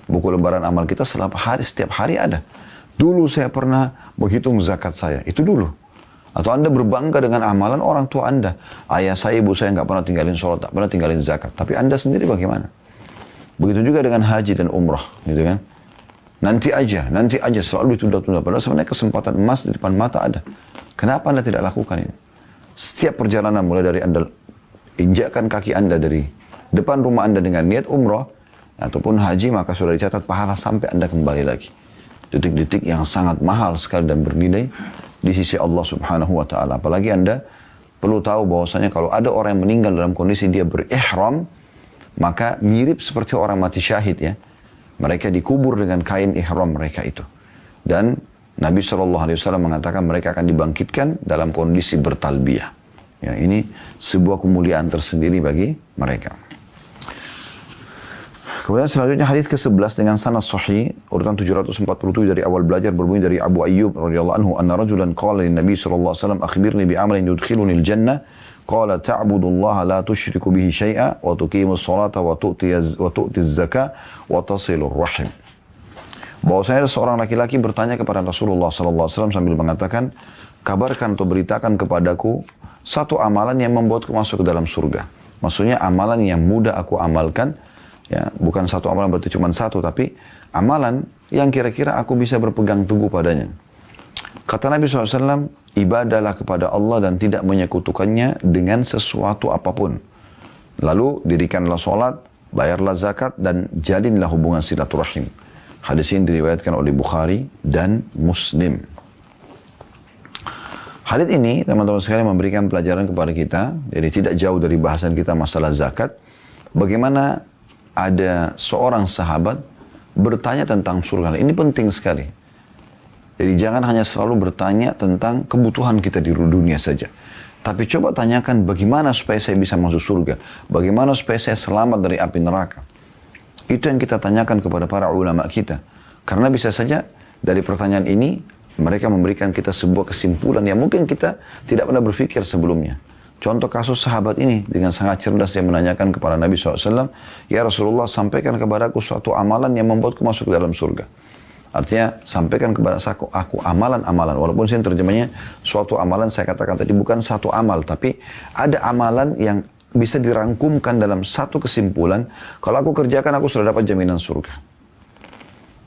Buku lembaran amal kita setiap hari ada. Dulu saya pernah menghitung zakat saya. Itu dulu. Atau Anda berbangga dengan amalan orang tua Anda. Ayah saya, ibu saya nggak pernah tinggalin sholat, tak pernah tinggalin zakat. Tapi Anda sendiri bagaimana? Begitu juga dengan haji dan umrah. Gitu kan? Nanti aja selalu ditunda-tunda. Padahal sebenarnya kesempatan emas di depan mata ada. Kenapa Anda tidak lakukan ini? Setiap perjalanan mulai dari Anda injakkan kaki Anda dari depan rumah Anda dengan niat umrah ataupun haji, maka sudah dicatat pahala sampai Anda kembali lagi. Detik-detik yang sangat mahal sekali dan bernilai di sisi Allah Subhanahu wa taala. Apalagi Anda perlu tahu bahwasanya kalau ada orang yang meninggal dalam kondisi dia berihram, maka mirip seperti orang mati syahid ya. Mereka dikubur dengan kain ihram mereka itu. Dan Nabi SAW mengatakan mereka akan dibangkitkan dalam kondisi bertalbiyah. Ya, ini sebuah kemuliaan tersendiri bagi mereka. Kemudian selanjutnya hadis ke-11 dengan sanad sahih urutan 747 dari awal belajar berbunyi dari Abu Ayyub radhiyallahu anhu anna rajulan qala lin Nabi sallallahu alaihi wasallam akhbirni bi amalin yudkhiluni al-jannah qala ta'budullaha la tusyriku bihi syai'a wa tuqimus salata wa tu'ti az-zakah wa tasilur rahim. Bahwasanya ada seorang laki-laki bertanya kepada Rasulullah sallallahu alaihi wasallam sambil mengatakan, kabarkan atau beritakan kepadaku satu amalan yang membuatku masuk ke dalam surga. Maksudnya amalan yang mudah aku amalkan. Ya, bukan satu amalan berarti cuma satu, tapi amalan yang kira-kira aku bisa berpegang teguh padanya. Kata Nabi SAW, ibadahlah kepada Allah dan tidak menyekutukannya dengan sesuatu apapun. Lalu dirikanlah sholat, bayarlah zakat, dan jalinlah hubungan silaturahim. Hadis ini diriwayatkan oleh Bukhari dan Muslim. Hadis ini, teman-teman sekalian, memberikan pelajaran kepada kita, jadi tidak jauh dari bahasan kita masalah zakat, bagaimana ada seorang sahabat bertanya tentang surga. Ini penting sekali. Jadi jangan hanya selalu bertanya tentang kebutuhan kita di dunia saja. Tapi coba tanyakan bagaimana supaya saya bisa masuk surga. Bagaimana supaya saya selamat dari api neraka. Itu yang kita tanyakan kepada para ulama kita. Karena bisa saja dari pertanyaan ini mereka memberikan kita sebuah kesimpulan yang mungkin kita tidak pernah berpikir sebelumnya. Contoh kasus sahabat ini dengan sangat cerdas dia menanyakan kepada Nabi SAW, ya Rasulullah sampaikan kepadaku suatu amalan yang membuatku masuk ke dalam surga. Artinya sampaikan kepada aku amalan-amalan. Walaupun sini terjemahnya suatu amalan, saya katakan tadi bukan satu amal. Tapi ada amalan yang bisa dirangkumkan dalam satu kesimpulan. Kalau aku kerjakan aku sudah dapat jaminan surga.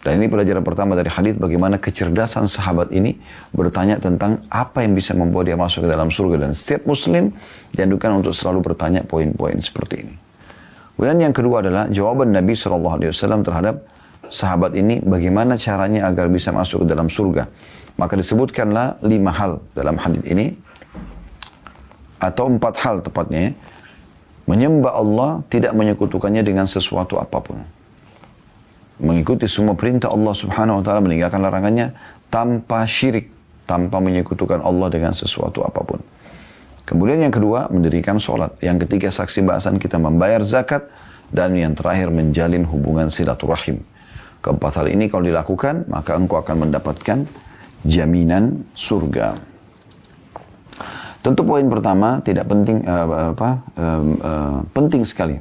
Dan ini pelajaran pertama dari hadis bagaimana kecerdasan sahabat ini bertanya tentang apa yang bisa membuat dia masuk ke dalam surga. Dan setiap muslim dianjurkan untuk selalu bertanya poin-poin seperti ini. Kemudian yang kedua adalah jawaban Nabi SAW terhadap sahabat ini bagaimana caranya agar bisa masuk ke dalam surga. Maka disebutkanlah 5 hal dalam hadis ini. Atau 4 hal tepatnya. Menyembah Allah tidak menyekutukannya dengan sesuatu apapun. Mengikuti semua perintah Allah Subhanahu wa taala, meninggalkan larangannya tanpa syirik, tanpa menyekutukan Allah dengan sesuatu apapun. Kemudian yang kedua, mendirikan sholat. Yang ketiga, saksi bahasan kita membayar zakat. Dan yang terakhir, menjalin hubungan silaturahim. Keempat hal ini kalau dilakukan, maka engkau akan mendapatkan jaminan surga. Tentu poin pertama tidak penting penting sekali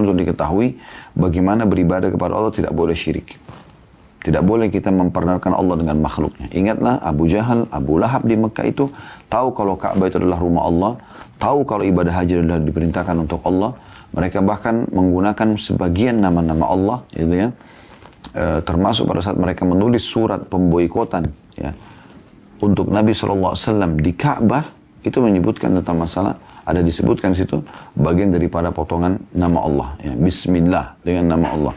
untuk diketahui bagaimana beribadah kepada Allah tidak boleh syirik. Tidak boleh kita memperkenalkan Allah dengan makhluknya. Ingatlah Abu Jahal, Abu Lahab di Mekah itu tahu kalau Ka'bah itu adalah rumah Allah, tahu kalau ibadah haji adalah diperintahkan untuk Allah, Mereka bahkan menggunakan sebagian nama-nama Allah, gitu ya. Termasuk pada saat mereka menulis surat pemboikotan, ya, untuk Nabi SAW di Ka'bah, itu menyebutkan tentang masalah, ada disebutkan di situ bagian daripada potongan nama Allah, ya, Bismillah dengan nama Allah.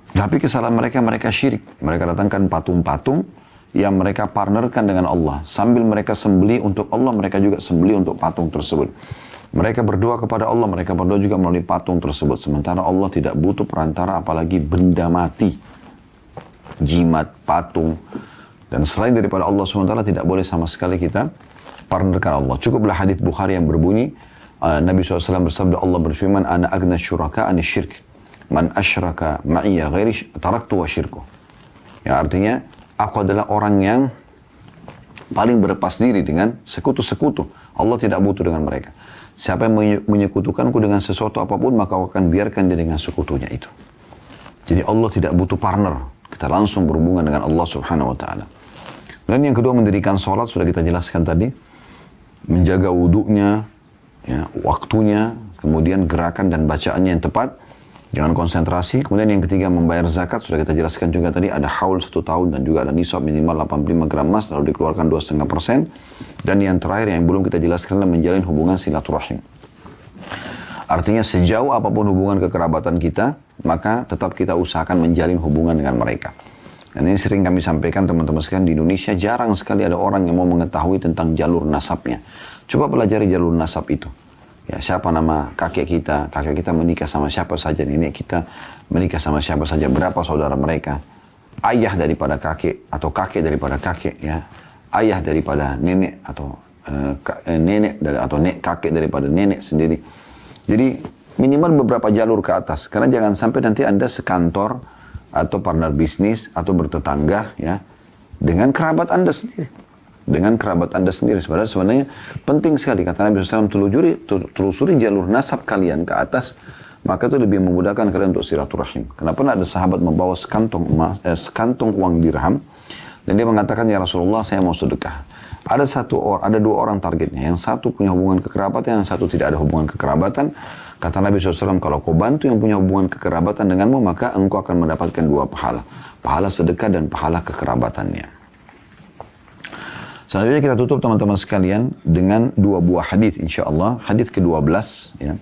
Tapi kesalahan mereka syirik. Mereka datangkan patung-patung yang mereka partnerkan dengan Allah. Sambil mereka sembelih untuk Allah, mereka juga sembelih untuk patung tersebut. Mereka berdoa kepada Allah, mereka berdoa juga melalui patung tersebut. Sementara Allah tidak butuh perantara, apalagi benda mati. Jimat, patung. Dan selain daripada Allah SWT, tidak boleh sama sekali kita partnerkan Allah. Cukuplah hadits Bukhari yang berbunyi, Nabi SAW bersabda, Allah berfirman, Ana agna syuraka ani syirk. Man asyraka ma'iyya ghairi taraktu wa syirku. Ya, artinya, aku adalah orang yang paling berlepas diri dengan sekutu-sekutu. Allah tidak butuh dengan mereka. Siapa yang menyekutukanku dengan sesuatu apapun, maka aku akan biarkan dia dengan sekutunya itu. Jadi Allah tidak butuh partner. Kita langsung berhubungan dengan Allah Subhanahu wa ta'ala. Dan yang kedua, mendirikan sholat, sudah kita jelaskan tadi. Menjaga wudunya, ya, waktunya, kemudian gerakan dan bacaannya yang tepat. Jangan konsentrasi. Kemudian yang ketiga, membayar zakat. Sudah kita jelaskan juga tadi, ada haul 1 tahun dan juga ada nisab minimal 85 gram emas, lalu dikeluarkan 2,5%. Dan yang terakhir yang belum kita jelaskan adalah menjalin hubungan silaturahim. Artinya sejauh apapun hubungan kekerabatan kita, maka tetap kita usahakan menjalin hubungan dengan mereka. Dan ini sering kami sampaikan teman-teman sekalian, di Indonesia jarang sekali ada orang yang mau mengetahui tentang jalur nasabnya. Coba pelajari jalur nasab itu. Ya, siapa nama kakek kita menikah sama siapa saja, nenek kita menikah sama siapa saja, berapa saudara mereka, ayah daripada kakek atau kakek daripada kakek, ya, ayah daripada nenek atau nenek atau kakek daripada nenek sendiri. Jadi minimal beberapa jalur ke atas, karena jangan sampai nanti Anda sekantor atau partner bisnis atau bertetangga, ya, dengan kerabat Anda sendiri. Dengan kerabat Anda sendiri. Sebenarnya penting sekali, kata Nabi SAW, telusuri jalur nasab kalian ke atas, maka itu lebih memudahkan kalian untuk silaturahim. Kenapa ada sahabat membawa sekantong uang dirham, dan dia mengatakan, ya Rasulullah, saya mau sedekah. Ada 2 orang targetnya, yang satu punya hubungan kekerabatan, yang satu tidak ada hubungan kekerabatan. Kata Nabi SAW, kalau kau bantu yang punya hubungan kekerabatan denganmu, maka engkau akan mendapatkan 2 pahala. Pahala sedekah dan pahala kekerabatannya. Selanjutnya kita tutup teman-teman sekalian dengan 2 buah hadis insyaallah. Hadis ke-12, ya,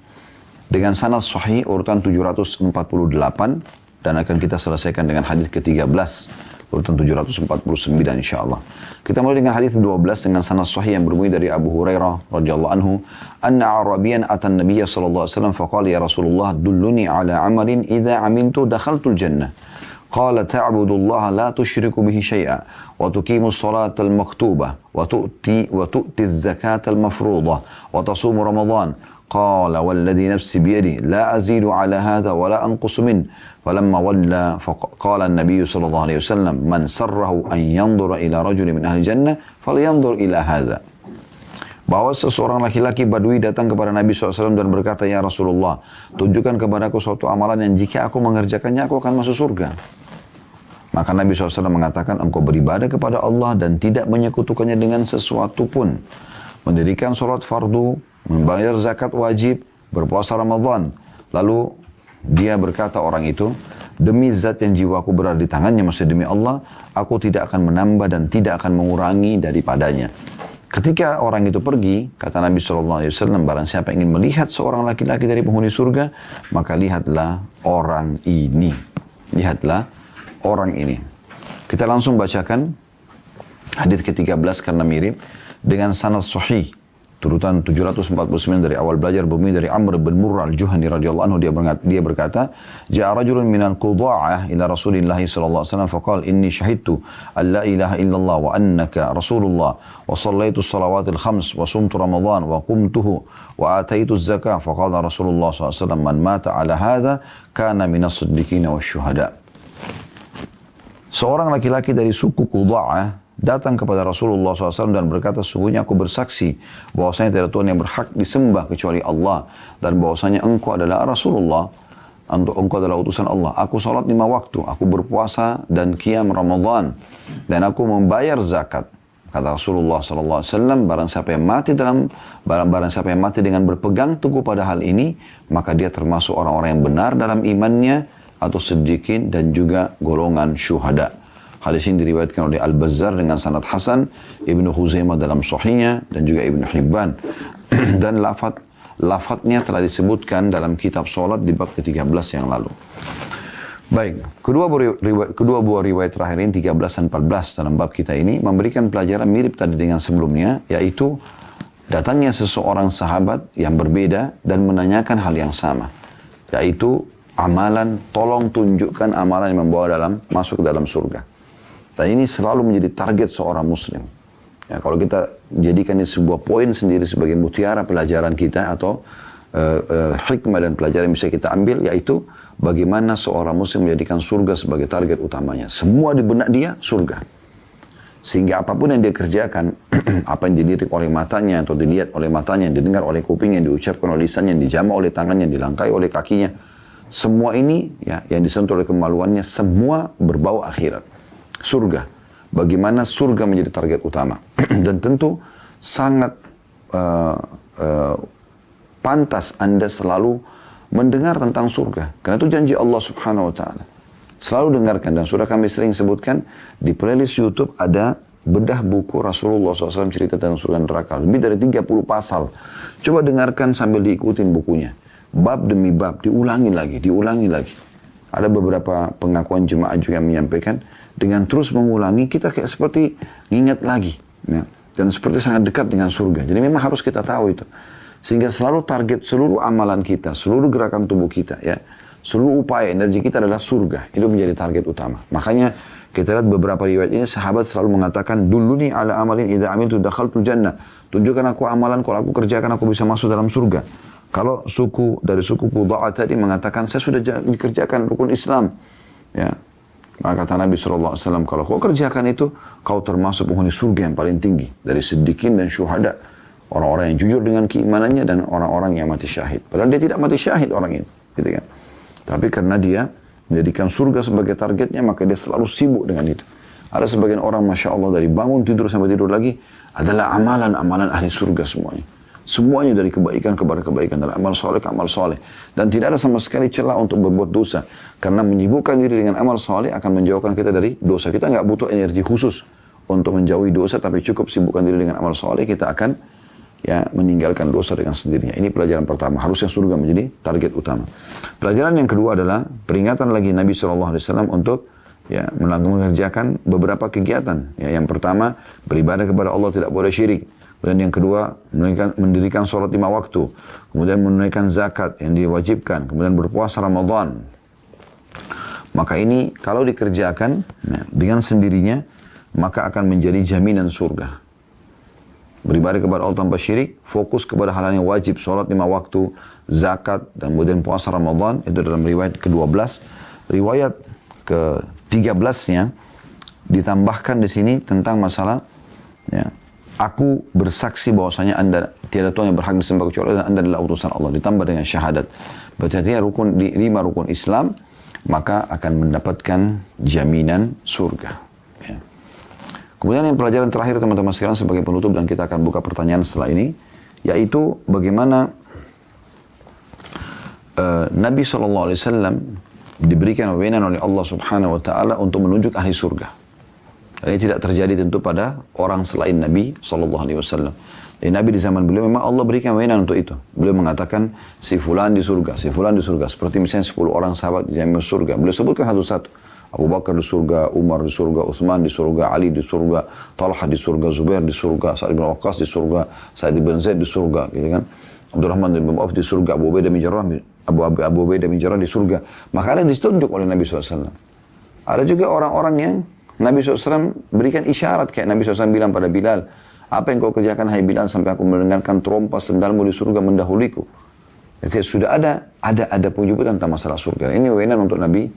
dengan sanad sahih urutan 748, dan akan kita selesaikan dengan hadis ke-13 urutan 749 insyaallah. Kita mulai dengan hadis ke-12 dengan sanad sahih yang berbunyi dari Abu Hurairah radhiyallahu anhu, anna Arabiyan atan Nabiyya sallallahu alaihi wasallam faqala ya Rasulullah dulluni ala amalin idza amiltu dakhaltul jannah. قال تعبد الله لا تشرك به شيئا وتقيم الصلاة المكتوبة وتؤتي الزكاة المفروضة وتصوم رمضان قال والذي نفسي بيدي لا أزيد على هذا ولا أنقص منه فلما ولى قال النبي صلى الله عليه وسلم من سره أن ينظر إلى رجل من أهل الجنة فلينظر إلى هذا. Bahwa seseorang laki-laki Badui datang kepada Nabi SAW dan berkata, ya Rasulullah, tunjukkan kepadaku suatu amalan yang jika aku mengerjakannya, aku akan masuk surga. Maka Nabi SAW mengatakan, engkau beribadah kepada Allah dan tidak menyekutukannya dengan sesuatu pun. Mendirikan sholat fardu, membayar zakat wajib, berpuasa Ramadan. Lalu dia berkata orang itu, demi zat yang jiwaku berada di tangannya, maksudnya demi Allah, aku tidak akan menambah dan tidak akan mengurangi daripadanya. Ketika orang itu pergi, kata Nabi SAW, barang siapa ingin melihat seorang laki-laki dari penghuni surga, maka lihatlah orang ini. Lihatlah orang ini. Kita langsung bacakan hadis ke-13 karena mirip dengan sanad sahih. Turutan 749 dari awal belajar bumi dari Amr bin Murrah al-Juhani radhiyallahu anhu, dia berkata, ja'a rajulun minal Qudha'ah ila Rasulillah sallallahu alaihi wasallam faqala inni syahidtu an la ilaha illallah wa annaka Rasulullah wa sallaitu salawatil khams wa sumtu Ramadan wa qumtuhu wa ataitu az-zakah faqala Rasulullah sallallahu alaihi wasallam man mata ala hadha kana minas siddiqin wasyuhada. Seorang laki-laki dari suku Qudha'ah datang kepada Rasulullah SAW dan berkata, sungguhnya aku bersaksi bahwasanya tidak ada Tuhan yang berhak disembah kecuali Allah, dan bahwasanya engkau adalah Rasulullah, engkau adalah utusan Allah. Aku salat 5 waktu, aku berpuasa dan qiyam Ramadan, dan aku membayar zakat. Kata Rasulullah SAW, barang siapa yang mati dengan berpegang teguh pada hal ini, maka dia termasuk orang-orang yang benar dalam imannya, atau sedikit dan juga golongan syuhada. Hadis ini diriwayatkan oleh Al-Bazzar dengan sanad hasan, Ibnu Khuzaimah dalam Sahihnya dan juga Ibnu Hibban. Dan lafadznya telah disebutkan dalam kitab salat di bab ke-13 yang lalu. Baik, kedua buah riwayat terakhir ini 13 dan 14 dalam bab kita ini memberikan pelajaran mirip tadi dengan sebelumnya, yaitu datangnya seseorang sahabat yang berbeda dan menanyakan hal yang sama, yaitu amalan, tolong tunjukkan amalan yang membawa masuk ke dalam surga. Dan ini selalu menjadi target seorang muslim. Ya, kalau kita jadikan ini sebuah poin sendiri sebagai mutiara pelajaran kita atau hikmah dan pelajaran yang bisa kita ambil, yaitu bagaimana seorang muslim menjadikan surga sebagai target utamanya. Semua di benak dia surga. Sehingga apapun yang dia kerjakan, apa yang dilirik oleh matanya atau dilihat oleh matanya, didengar oleh kupingnya, diucapkan oleh lisannya, dijamah oleh tangannya, dilangkai oleh kakinya, semua ini ya yang disentuh oleh kemaluannya, semua berbau akhirat. Surga. Bagaimana surga menjadi target utama. Dan tentu sangat pantas Anda selalu mendengar tentang surga. Karena itu janji Allah Subhanahu wa Ta'ala. Selalu dengarkan, dan sudah kami sering sebutkan di playlist YouTube ada bedah buku Rasulullah SAW cerita tentang surga dan neraka. Lebih dari 30 pasal. Coba dengarkan sambil diikutin bukunya. Bab demi bab, diulangi lagi. Ada beberapa pengakuan jemaah juga yang menyampaikan, dengan terus mengulangi, kita kayak seperti ngingat lagi. Ya. Dan seperti sangat dekat dengan surga. Jadi memang harus kita tahu itu. Sehingga selalu target seluruh amalan kita, seluruh gerakan tubuh kita, ya, seluruh upaya energi kita adalah surga. Itu menjadi target utama. Makanya kita lihat beberapa riwayat ini, sahabat selalu mengatakan, "Dulluni ala amalin idza amiltu dakhaltul jannah." Tunjukkan aku amalan, kalau aku kerjakan aku bisa masuk dalam surga. Kalau dari suku Qudha'ah tadi mengatakan, saya sudah dikerjakan rukun Islam. Ya. Maka kata Nabi SAW, kalau kau kerjakan itu, kau termasuk penghuni surga yang paling tinggi. Dari siddiqin dan syuhada. Orang-orang yang jujur dengan keimanannya dan orang-orang yang mati syahid. Padahal dia tidak mati syahid orang itu. Gitu kan? Tapi karena dia menjadikan surga sebagai targetnya, maka dia selalu sibuk dengan itu. Ada sebagian orang, Masya Allah, dari bangun tidur sampai tidur lagi, adalah amalan-amalan ahli surga semuanya. Semuanya dari kebaikan kepada kebaikan, dari amal soleh ke amal soleh. Dan tidak ada sama sekali celah untuk berbuat dosa. Karena menyibukkan diri dengan amal soleh akan menjauhkan kita dari dosa. Kita nggak butuh energi khusus untuk menjauhi dosa, tapi cukup sibukkan diri dengan amal soleh, kita akan meninggalkan dosa dengan sendirinya. Ini pelajaran pertama. Harusnya surga menjadi target utama. Pelajaran yang kedua adalah peringatan lagi Nabi SAW untuk mengerjakan beberapa kegiatan. Ya, yang pertama, beribadah kepada Allah tidak boleh syirik. Kemudian yang kedua, mendirikan sholat 5 waktu. Kemudian menunaikan zakat yang diwajibkan. Kemudian berpuasa Ramadan. Maka ini kalau dikerjakan dengan sendirinya, maka akan menjadi jaminan surga. Beribadah kepada Allah tanpa syirik, fokus kepada hal yang wajib, sholat 5 waktu, zakat, dan kemudian puasa Ramadan, itu dalam riwayat ke-12. Riwayat ke-13-nya ditambahkan di sini tentang masalah, aku bersaksi bahwasanya Anda tiada Tuhan yang berhak disembah kecuali Allah, dan Anda adalah utusan Allah. Ditambah dengan syahadat. Berarti di 5 rukun Islam, maka akan mendapatkan jaminan surga. Kemudian yang pelajaran terakhir teman-teman sekalian sebagai penutup, dan kita akan buka pertanyaan setelah ini, yaitu bagaimana Nabi SAW diberikan wewenang oleh Allah Subhanahu Wa Taala untuk menunjuk ahli surga. Dan ini tidak terjadi tentu pada orang selain Nabi SAW. Dan Nabi di zaman beliau memang Allah berikan wewenang untuk itu. Beliau mengatakan si fulan di surga, si fulan di surga. Seperti misalnya 10 orang sahabat di surga. Beliau sebutkan satu-satu. Abu Bakar di surga, Umar di surga, Utsman di surga, Ali di surga, Talha di surga, Zubair di surga, Sa'id bin Waqqas di surga, Sa'id bin Zaid di surga, gitu kan. Abdurrahman bin Auf di surga, Abu Ubaidah bin Jarrah di surga. Maka ada ditunjuk oleh Nabi SAW. Ada juga orang-orang yang Nabi SAW berikan isyarat, kayak Nabi SAW bilang pada Bilal, apa yang kau kerjakan hai Bilal sampai aku mendengarkan trompas sendalmu di surga mendahuliku. Jadi sudah ada penyebutan tentang masalah surga. Ini wewenang untuk Nabi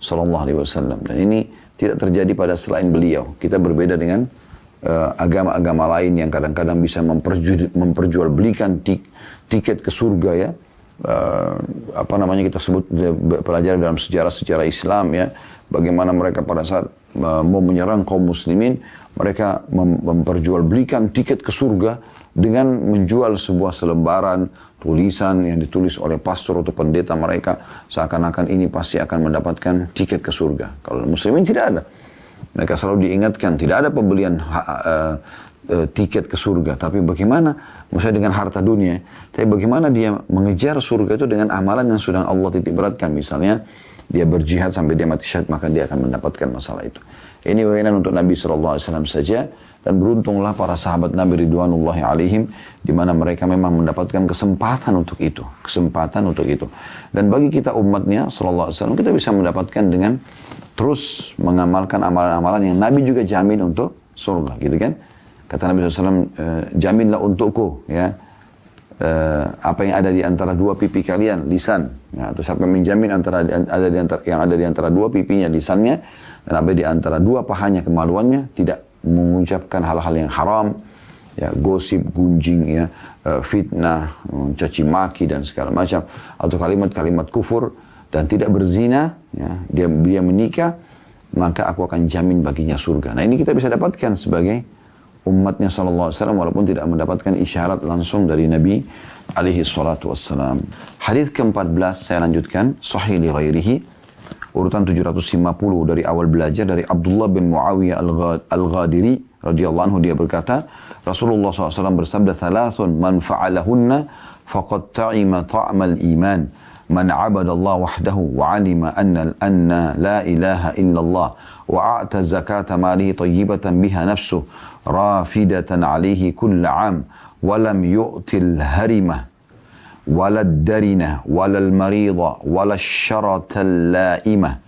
SAW. Dan ini tidak terjadi pada selain beliau. Kita berbeda dengan agama-agama lain yang kadang-kadang bisa memperjualbelikan tiket ke surga, ya. Kita sebut pelajari dalam sejarah Islam, ya, bagaimana mereka pada saat mau menyerang kaum muslimin, mereka memperjualbelikan tiket ke surga dengan menjual sebuah selembaran tulisan yang ditulis oleh pastor atau pendeta mereka, seakan-akan ini pasti akan mendapatkan tiket ke surga. Kalau muslimin tidak ada. Mereka selalu diingatkan, tidak ada pembelian tiket ke surga. Tapi bagaimana, maksudnya dengan harta dunia, tapi bagaimana dia mengejar surga itu dengan amalan yang sudah Allah titik beratkan. Misalnya, dia berjihad sampai dia mati syahid, maka dia akan mendapatkan masalah itu. Ini wewenang untuk Nabi SAW saja, dan beruntunglah para sahabat Nabi Ridwanullahi alaihim, di mana mereka memang mendapatkan kesempatan untuk itu. Kesempatan untuk itu. Dan bagi kita umatnya, SAW, kita bisa mendapatkan dengan terus mengamalkan amalan-amalan yang Nabi juga jamin untuk surga, gitu kan? Kata Nabi SAW, jaminlah untukku, ya, apa yang ada di antara dua pipi kalian, lisan. Ya, atau siapa menjamin yang ada di antara dua pipinya, lisannya, dan apa di antara dua pahanya, kemaluannya, tidak mengucapkan hal-hal yang haram, ya, gosip, gunjing, ya, fitnah, caci maki dan segala macam, atau kalimat-kalimat kufur, dan tidak berzina, ya, dia menikah, maka aku akan jamin baginya surga. Nah, ini kita bisa dapatkan sebagai umatnya SAW, walaupun tidak mendapatkan isyarat langsung dari Nabi alaihi salatu wassalam. Hadis ke-14 saya lanjutkan, sahih li ghairihi, urutan 750 dari awal belajar, dari Abdullah bin Muawiyah al-Ghadiri radhiyallahu anhu, dia berkata, Rasulullah SAW bersabda, "Thalathun man fa'alahunna faqad ta'ima ta'mal iman, man 'abada Allah wahdahu wa 'alima anna la ilaha illallah wa a'ta zakata malihi tayyibatan biha nafsuh rafidatan 'alaihi kull 'am wa lam yu'til harimah wala ad-darinah wala al-marida wala ash-sharata al-la'imah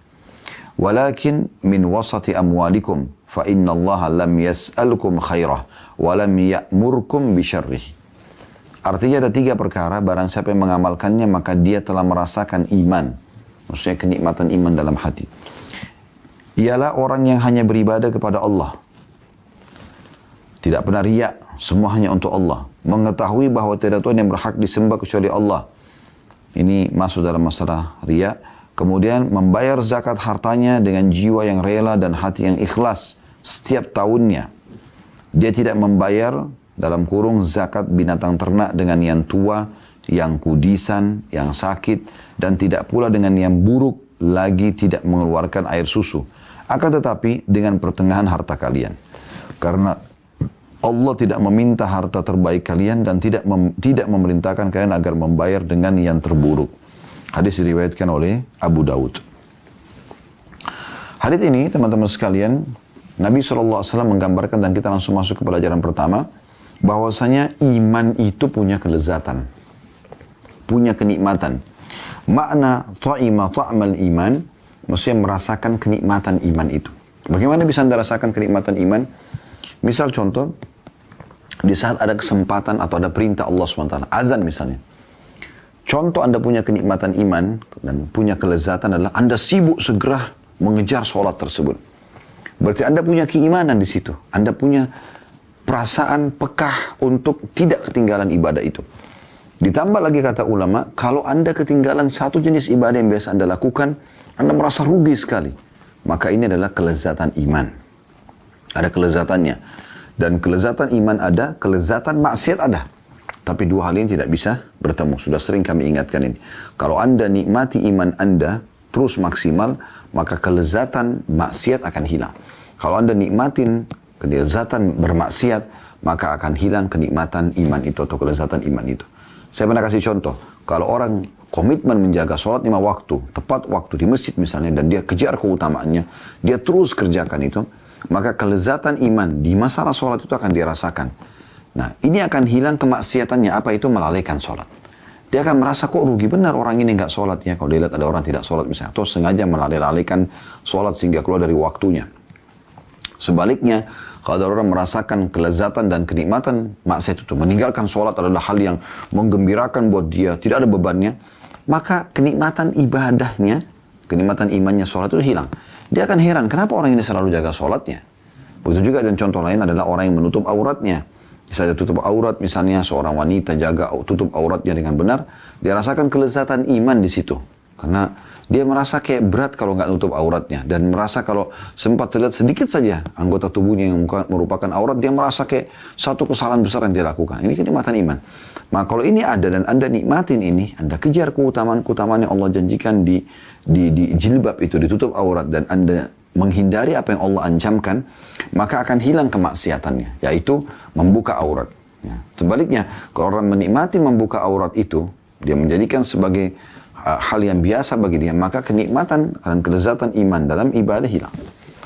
walakin min wasati amwalikum fa inna Allah lam yas'alkum khairah wa lam ya'murkum bi syarrih." Artinya ada 3 perkara, barang siapa yang mengamalkannya maka dia telah merasakan iman. Maksudnya kenikmatan iman dalam hati. Ialah orang yang hanya beribadah kepada Allah. Tidak pernah riya, semua hanya untuk Allah. Mengetahui bahwa tidak Tuhan yang berhak disembah kecuali Allah. Ini masuk dalam masalah riya. Kemudian membayar zakat hartanya dengan jiwa yang rela dan hati yang ikhlas setiap tahunnya. Dia tidak membayar dalam kurung zakat binatang ternak dengan yang tua, yang kudisan, yang sakit, dan tidak pula dengan yang buruk, lagi tidak mengeluarkan air susu. Akan tetapi dengan pertengahan harta kalian. Karena Allah tidak meminta harta terbaik kalian dan tidak memerintahkan kalian agar membayar dengan yang terburuk. Hadis diriwayatkan oleh Abu Daud. Hadis ini teman-teman sekalian, Nabi SAW menggambarkan, dan kita langsung masuk ke pelajaran pertama, bahwasanya iman itu punya kelezatan, punya kenikmatan. Makna ta'ima ta'mal iman, maksudnya merasakan kenikmatan iman itu. Bagaimana bisa Anda rasakan kenikmatan iman? Misal contoh, di saat ada kesempatan atau ada perintah Allah SWT, azan misalnya. Contoh Anda punya kenikmatan iman dan punya kelezatan adalah Anda sibuk segera mengejar sholat tersebut. Berarti Anda punya keimanan di situ. Anda punya perasaan pekah untuk tidak ketinggalan ibadah itu. Ditambah lagi kata ulama, kalau Anda ketinggalan satu jenis ibadah yang biasa Anda lakukan, Anda merasa rugi sekali. Maka ini adalah kelezatan iman. Ada kelezatannya. Dan kelezatan iman ada, kelezatan maksiat ada. Tapi dua hal ini tidak bisa bertemu. Sudah sering kami ingatkan ini. Kalau Anda nikmati iman Anda terus maksimal, maka kelezatan maksiat akan hilang. Kalau Anda nikmatin kelezatan bermaksiat, maka akan hilang kenikmatan iman itu atau kelezatan iman itu. Saya pernah kasih contoh, kalau orang komitmen menjaga sholat 5 waktu, tepat waktu di masjid misalnya, dan dia kejar keutamaannya, dia terus kerjakan itu, maka kelezatan iman di masalah sholat itu akan dirasakan. Nah, ini akan hilang kemaksiatannya, apa itu melalaikan sholat. Dia akan merasa kok rugi benar orang ini nggak sholat ya, kalau dia lihat ada orang tidak sholat misalnya, atau sengaja melalaikan sholat sehingga keluar dari waktunya. Sebaliknya, kalau ada orang merasakan kelezatan dan kenikmatan maksiat itu, meninggalkan sholat adalah hal yang menggembirakan buat dia, tidak ada bebannya, maka kenikmatan ibadahnya, kenikmatan imannya sholat itu hilang. Dia akan heran, kenapa orang ini selalu jaga sholatnya? Begitu juga, dan contoh lain adalah orang yang menutup auratnya. Misalnya tutup aurat, misalnya seorang wanita jaga tutup auratnya dengan benar, dia rasakan kelezatan iman di situ. Karena Dia merasa kayak berat kalau nggak nutup auratnya. Dan merasa kalau sempat terlihat sedikit saja anggota tubuhnya yang merupakan aurat, dia merasa kayak satu kesalahan besar yang dia lakukan. Ini kenikmatan iman. Maka kalau ini ada dan Anda nikmatin ini, Anda kejar keutamaan-keutamaan yang Allah janjikan di jilbab itu, ditutup aurat, dan Anda menghindari apa yang Allah ancamkan, maka akan hilang kemaksiatannya, yaitu membuka aurat. Ya. Sebaliknya, kalau orang menikmati membuka aurat itu, dia menjadikan sebagai hal yang biasa bagi dia, maka kenikmatan dan kelezatan iman dalam ibadah hilang.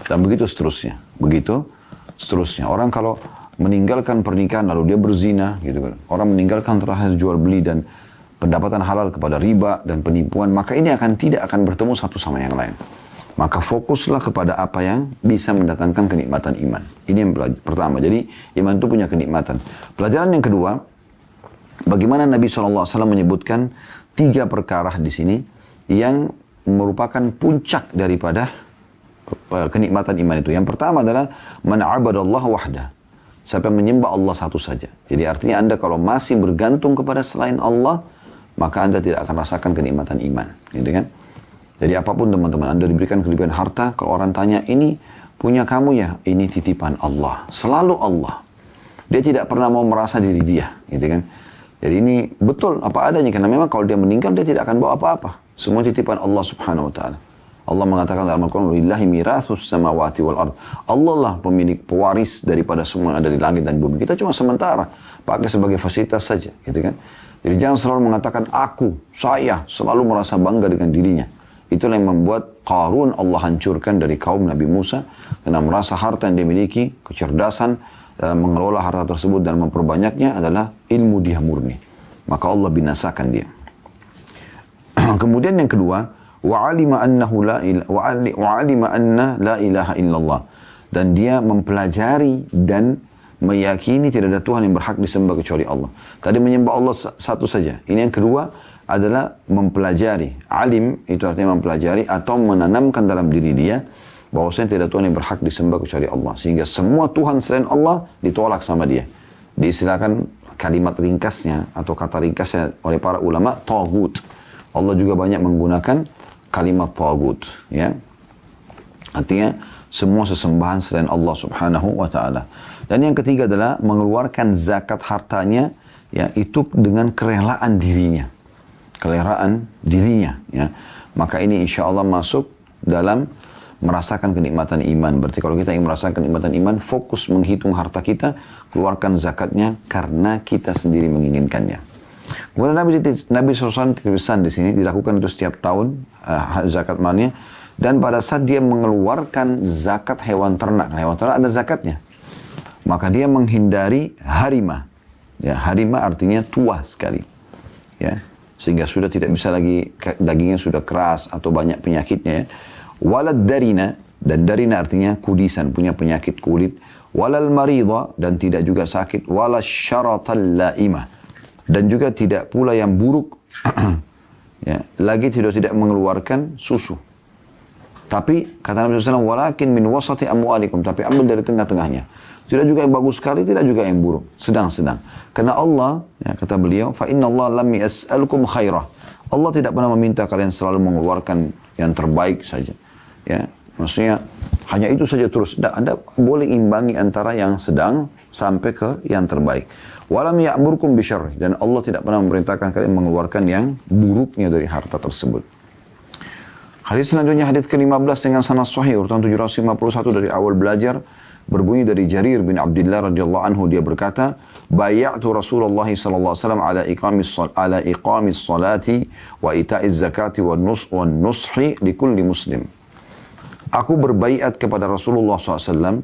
Dan begitu seterusnya. Begitu seterusnya. Orang kalau meninggalkan pernikahan lalu dia berzina, gitu kan. Orang meninggalkan terakhir jual beli dan pendapatan halal kepada riba dan penipuan, maka ini tidak akan bertemu satu sama yang lain. Maka fokuslah kepada apa yang bisa mendatangkan kenikmatan iman. Ini yang pertama. Jadi iman itu punya kenikmatan. Pelajaran yang kedua, bagaimana Nabi SAW menyebutkan 3 perkara di sini yang merupakan puncak daripada kenikmatan iman itu. Yang pertama adalah man abadallah wahdah. Siapa yang menyembah Allah satu saja. Jadi artinya Anda kalau masih bergantung kepada selain Allah, maka Anda tidak akan rasakan kenikmatan iman. Gitu kan? Jadi apapun teman-teman, Anda diberikan kelebihan harta, kalau orang tanya, ini punya kamu ya? Ini titipan Allah. Selalu Allah. Dia tidak pernah mau merasa diri dia. Gitu kan? Jadi ini betul apa adanya, karena memang kalau dia meninggal dia tidak akan bawa apa-apa. Semua titipan Allah Subhanahu wa taala. Allah mengatakan dalam Al-Qur'an, "Lillahi mirathus samawati wal ard." Allah lah pemilik pewaris daripada semua yang ada di langit dan bumi. Kita cuma sementara pakai sebagai fasilitas saja, gitu kan? Jadi jangan selalu mengatakan aku, saya, selalu merasa bangga dengan dirinya. Itulah yang membuat Qarun Allah hancurkan dari kaum Nabi Musa karena merasa harta yang dimiliki, kecerdasan dalam mengelola harta tersebut dan memperbanyaknya adalah ilmu dia murni. Maka Allah binasakan dia. Kemudian yang kedua, wa'alima anna la ilaha illallah. Dan dia mempelajari dan meyakini tidak ada Tuhan yang berhak disembah kecuali Allah. Tadi menyembah Allah satu saja. Ini yang kedua adalah mempelajari. Alim itu artinya mempelajari atau menanamkan dalam diri dia bahwasanya tidak Tuhan yang berhak disembah kecuali Allah. Sehingga semua Tuhan selain Allah ditolak sama dia. Diistilahkan kalimat ringkasnya atau kata ringkasnya oleh para ulama, taghut. Allah juga banyak menggunakan kalimat taghut. Ya. Artinya semua sesembahan selain Allah Subhanahu wa ta'ala. Dan yang ketiga adalah mengeluarkan zakat hartanya, ya, itu dengan kerelaan dirinya. Kerelaan dirinya. Ya. Maka ini insya Allah masuk dalam merasakan kenikmatan iman. Berarti kalau kita ingin merasakan kenikmatan iman, fokus menghitung harta kita, keluarkan zakatnya karena kita sendiri menginginkannya. Kemudian Nabi SAW pesan di sini, dilakukan itu setiap tahun, zakat malnya. Dan pada saat dia mengeluarkan zakat hewan ternak ada zakatnya. Maka dia menghindari harima. Ya, harima artinya tua sekali. Ya, sehingga sudah tidak bisa lagi, dagingnya sudah keras atau banyak penyakitnya. Ya. Walad darina, dan darina artinya kudisan, punya penyakit kulit. Walal marida, dan tidak juga sakit. Walal syaratal laimah, dan juga tidak pula yang buruk. Ya, lagi tidak mengeluarkan susu. Tapi kata Nabi SAW, walakin min wasati amwalikum, tapi ambil dari tengah-tengahnya. Tidak juga yang bagus sekali, tidak juga yang buruk, sedang-sedang. Karena Allah, ya, kata beliau, fa inna Allah lam yas'alukum khairah. Allah tidak pernah meminta kalian selalu mengeluarkan yang terbaik saja. Ya, maksudnya hanya itu saja terus. Anda boleh imbangi antara yang sedang sampai ke yang terbaik. Walam ya'murkum bisyarri, dan Allah tidak pernah memerintahkan kalian mengeluarkan yang buruknya dari harta tersebut. Hadis selanjutnya, hadis ke-15 dengan sanad sahih urutan 751 dari awal belajar, berbunyi dari Jarir bin Abdullah radhiyallahu anhu, dia berkata, bay'atu Rasulullah sallallahu alaihi wasallam ala iqamis salati wa ita'iz zakati wan nushi likulli muslim. Aku berbaiat kepada Rasulullah SAW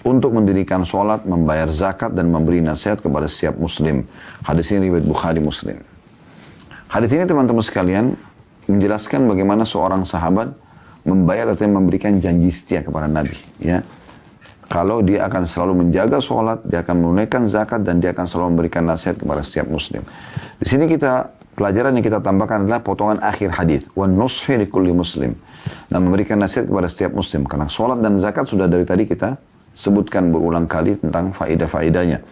untuk mendirikan solat, membayar zakat, dan memberi nasihat kepada setiap muslim. Hadis ini riwayat Bukhari Muslim. Hadis ini teman-teman sekalian menjelaskan bagaimana seorang sahabat membayar atau memberikan janji setia kepada Nabi. Ya. Kalau dia akan selalu menjaga solat, dia akan menunaikan zakat, dan dia akan selalu memberikan nasihat kepada setiap muslim. Di sini pelajaran yang kita tambahkan adalah potongan akhir hadis. Wan nushi likulli muslim. Dan memberikan nasihat kepada setiap muslim. Karena solat dan zakat sudah dari tadi kita sebutkan berulang kali tentang faedah-faedahnya.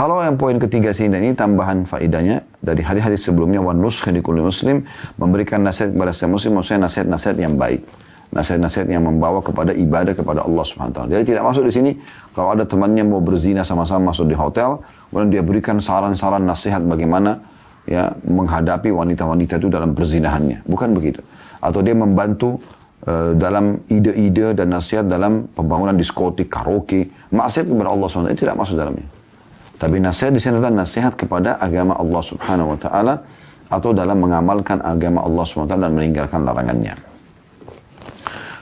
Kalau yang poin ketiga sini, dan ini tambahan faedahnya dari hadis-hadis sebelumnya, wan nuskhi li kulli muslim, memberikan nasihat kepada setiap muslim, maksudnya nasihat-nasihat yang baik. Nasihat-nasihat yang membawa kepada ibadah kepada Allah Subhanahu wa taala. Jadi tidak masuk di sini kalau ada temannya mau berzina sama-sama masuk di hotel, kemudian dia berikan saran-saran nasihat bagaimana ya menghadapi wanita-wanita itu dalam perzinahannya. Bukan begitu. Atau dia membantu dalam ide-ide dan nasihat dalam pembangunan diskotik, karaoke, maksiat kepada Allah Subhanahu wa taala, itu tidak masuk dalamnya. Tapi nasihat di sini adalah nasihat kepada agama Allah Subhanahu wa taala atau dalam mengamalkan agama Allah Subhanahu wa taala dan meninggalkan larangannya.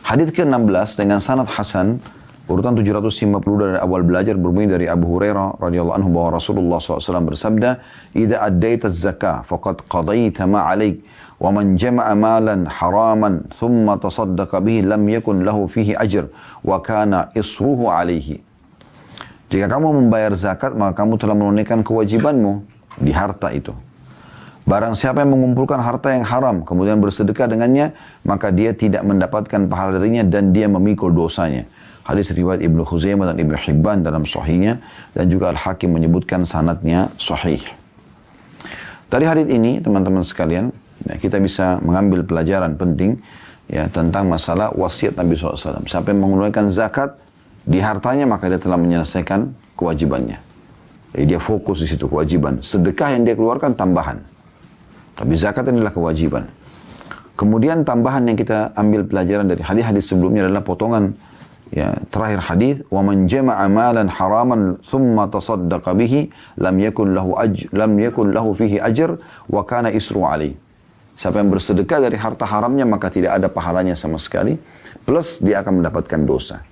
Hadis ke-16 dengan sanad hasan urutan 750 dari awal belajar berbunyi dari Abu Hurairah radhiyallahu anhu bahwa Rasulullah SAW bersabda, "Idza addaita az-zakah faqad qadaita ma 'alaik wa man jama'a malan haraman thumma tasaddaqa bihi lam yakun lahu fihi ajr wa kana isruhu 'alaihi." Jika kamu membayar zakat, maka kamu telah menunaikan kewajibanmu di harta itu. Barang siapa yang mengumpulkan harta yang haram, kemudian bersedekah dengannya, maka dia tidak mendapatkan pahala darinya dan dia memikul dosanya. Hadis riwayat Ibnu Khuzaimah dan Ibnu Hibban dalam sahihnya, dan juga Al-Hakim menyebutkan sanadnya sahih. Dari hadis ini, teman-teman sekalian, ya, kita bisa mengambil pelajaran penting ya tentang masalah wasiat Nabi SAW. Siapa yang menunaikan zakat di hartanya, maka dia telah menyelesaikan kewajibannya. Jadi dia fokus di situ kewajiban. Sedekah yang dia keluarkan tambahan. Tapi zakat adalah kewajiban. Kemudian tambahan yang kita ambil pelajaran dari hadis-hadis sebelumnya adalah potongan ya terakhir hadis, wa man jama'a malan haraman thumma tasaddaqa bihi lam yakun lahu fihi ajr wa kana isru alaihi. Siapa yang bersedekah dari harta haramnya maka tidak ada pahalanya sama sekali, plus dia akan mendapatkan dosa.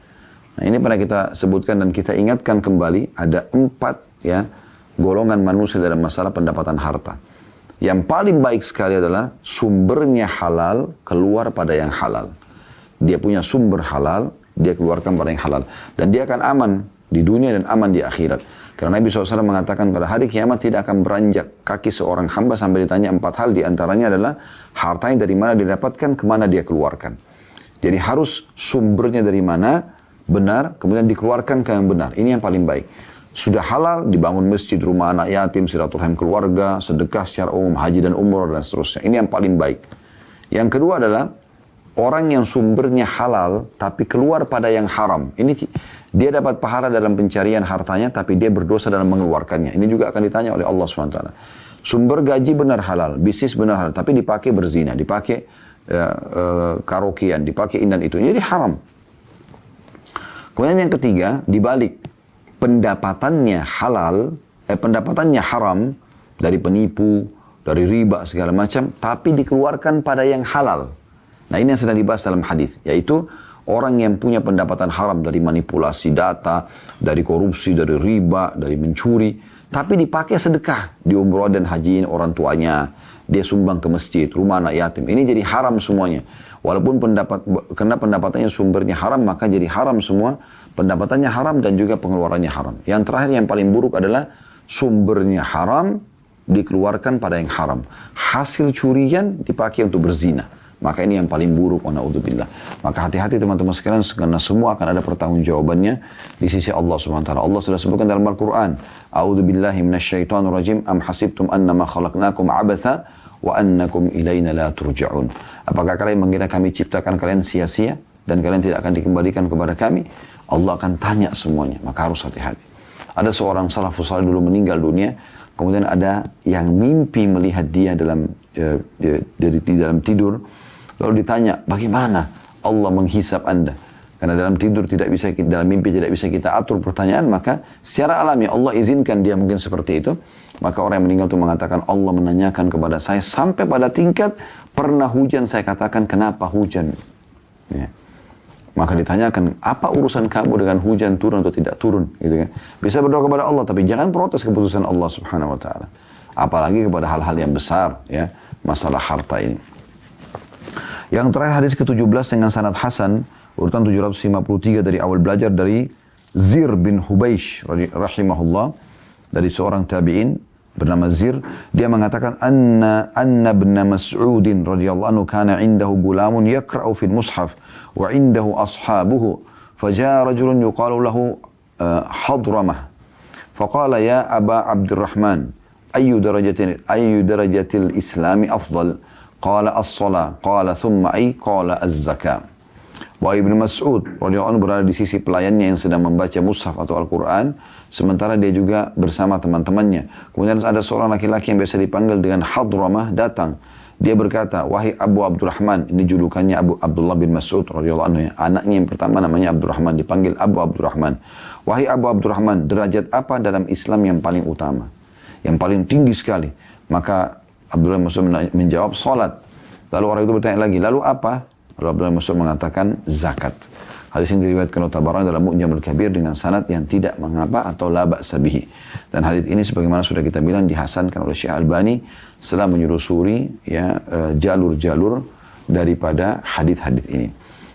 Nah, ini pernah kita sebutkan dan kita ingatkan kembali, ada 4 ya golongan manusia dalam masalah pendapatan harta. Yang paling baik sekali adalah sumbernya halal, keluar pada yang halal. Dia punya sumber halal, dia keluarkan pada yang halal. Dan dia akan aman di dunia dan aman di akhirat. Karena Nabi SAW mengatakan pada hari kiamat tidak akan beranjak kaki seorang hamba sampai ditanya 4 hal. Di antaranya adalah hartanya dari mana didapatkan, kemana dia keluarkan. Jadi harus sumbernya dari mana, benar, kemudian dikeluarkan ke yang benar. Ini yang paling baik. Sudah halal, dibangun masjid, rumah anak yatim, silaturahim keluarga, sedekah secara umum, haji dan umrah dan seterusnya. Ini yang paling baik. Yang kedua adalah orang yang sumbernya halal tapi keluar pada yang haram. Ini dia dapat pahala dalam pencarian hartanya tapi dia berdosa dalam mengeluarkannya. Ini juga akan ditanya oleh Allah SWT. Sumber gaji benar halal, bisnis benar halal, tapi dipakai berzina, dipakai karaokean, dipakai ini dan itu. Jadi haram. Kemudian yang ketiga, dibalik. Pendapatannya halal, pendapatannya haram dari penipu, dari riba segala macam, tapi dikeluarkan pada yang halal. Nah ini yang sedang dibahas dalam hadis, yaitu orang yang punya pendapatan haram dari manipulasi data, dari korupsi, dari riba, dari mencuri, tapi dipakai sedekah di umroh dan hajiin orang tuanya, dia sumbang ke masjid, rumah anak yatim. Ini jadi haram semuanya. Walaupun karena pendapatannya sumbernya haram, maka jadi haram semua. Pendapatannya haram dan juga pengeluarannya haram. Yang terakhir yang paling buruk adalah sumbernya haram, dikeluarkan pada yang haram. Hasil curian dipakai untuk berzina. Maka ini yang paling buruk, wa na'udzubillah. Maka hati-hati teman-teman sekalian, karena semua akan ada pertanggungjawabannya di sisi Allah SWT. Allah sudah sebutkan dalam Al-Quran, A'udzubillahi minasyaitonirrajim, am hasibtum annama khalaqnakum abatha wa annakum ilaina la turja'un. Apakah kalian mengira kami ciptakan kalian sia-sia dan kalian tidak akan dikembalikan kepada kami? Allah akan tanya semuanya, maka harus hati-hati. Ada seorang salafus salih dulu meninggal dunia, kemudian ada yang mimpi melihat dia dalam dalam tidur, lalu ditanya, bagaimana Allah menghisap Anda? Karena dalam tidur tidak bisa kita, dalam mimpi tidak bisa kita atur pertanyaan, maka secara alami Allah izinkan dia mungkin seperti itu. Maka orang yang meninggal itu mengatakan, Allah menanyakan kepada saya sampai pada tingkat pernah hujan, saya katakan kenapa hujan? Ya. Maka ditanyakan, apa urusan kamu dengan hujan turun atau tidak turun? Gitu kan? Bisa berdoa kepada Allah, tapi jangan protes keputusan Allah Subhanahu Wa Taala. Apalagi kepada hal-hal yang besar, ya, masalah harta ini. Yang terakhir hadis ke-17 dengan sanad hasan, urutan 753 dari awal belajar dari Zir bin Hubaish rahimahullah, dari seorang tabi'in bernama Zir. Dia mengatakan, anna ibn Mas'udin radhiyallahu anhu kana indahu gulamun yakra'u fil mushaf wa indahu ashabuhu faja'a rajulun yuqalu lahu Hadramah Faqala ya Aba Abdurrahman, ayyu darajatil islami afdal? Qala as-salah, qala thumma qala az-zakah. Wahai Ibnu Mas'ud radhiyallahu anhu berada di sisi pelayannya yang sedang membaca mushaf atau Al-Quran, sementara dia juga bersama teman-temannya. Kemudian ada seorang laki-laki yang biasa dipanggil dengan Hadramah datang. Dia berkata, wahai Abu Abdurrahman, ini julukannya Abu Abdullah bin Mas'ud radhiyallahu anhu ya. Anaknya yang pertama namanya Abdurrahman, dipanggil Abu Abdurrahman. Wahai Abu Abdurrahman, derajat apa dalam Islam yang paling utama? Yang paling tinggi sekali. Maka Abdullah bin Mas'ud menjawab, salat. Lalu orang itu bertanya lagi, lalu apa? Lalu Abdullah bin Mas'ud mengatakan zakat. Hadis ini diriwayatkan oleh Tabarani dalam Mu'jamul Kabir dengan sanad yang tidak mengapa atau la ba'sa bihi. Dan hadis ini sebagaimana sudah kita bilang dihasankan oleh Syekh Albani setelah menyusuri ya jalur-jalur daripada hadis-hadis ini.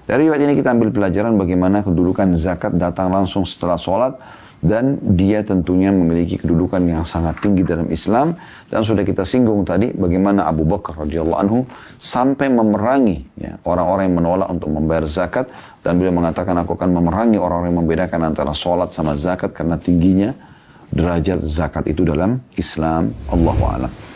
Dari riwayat ini kita ambil pelajaran bagaimana kedudukan zakat datang langsung setelah sholat, dan dia tentunya memiliki kedudukan yang sangat tinggi dalam Islam. Dan sudah kita singgung tadi bagaimana Abu Bakar radhiyallahu anhu sampai memerangi ya, orang-orang yang menolak untuk membayar zakat, dan beliau mengatakan, aku akan memerangi orang-orang yang membedakan antara sholat sama zakat karena tingginya derajat zakat itu dalam Islam. Allahu a'lam.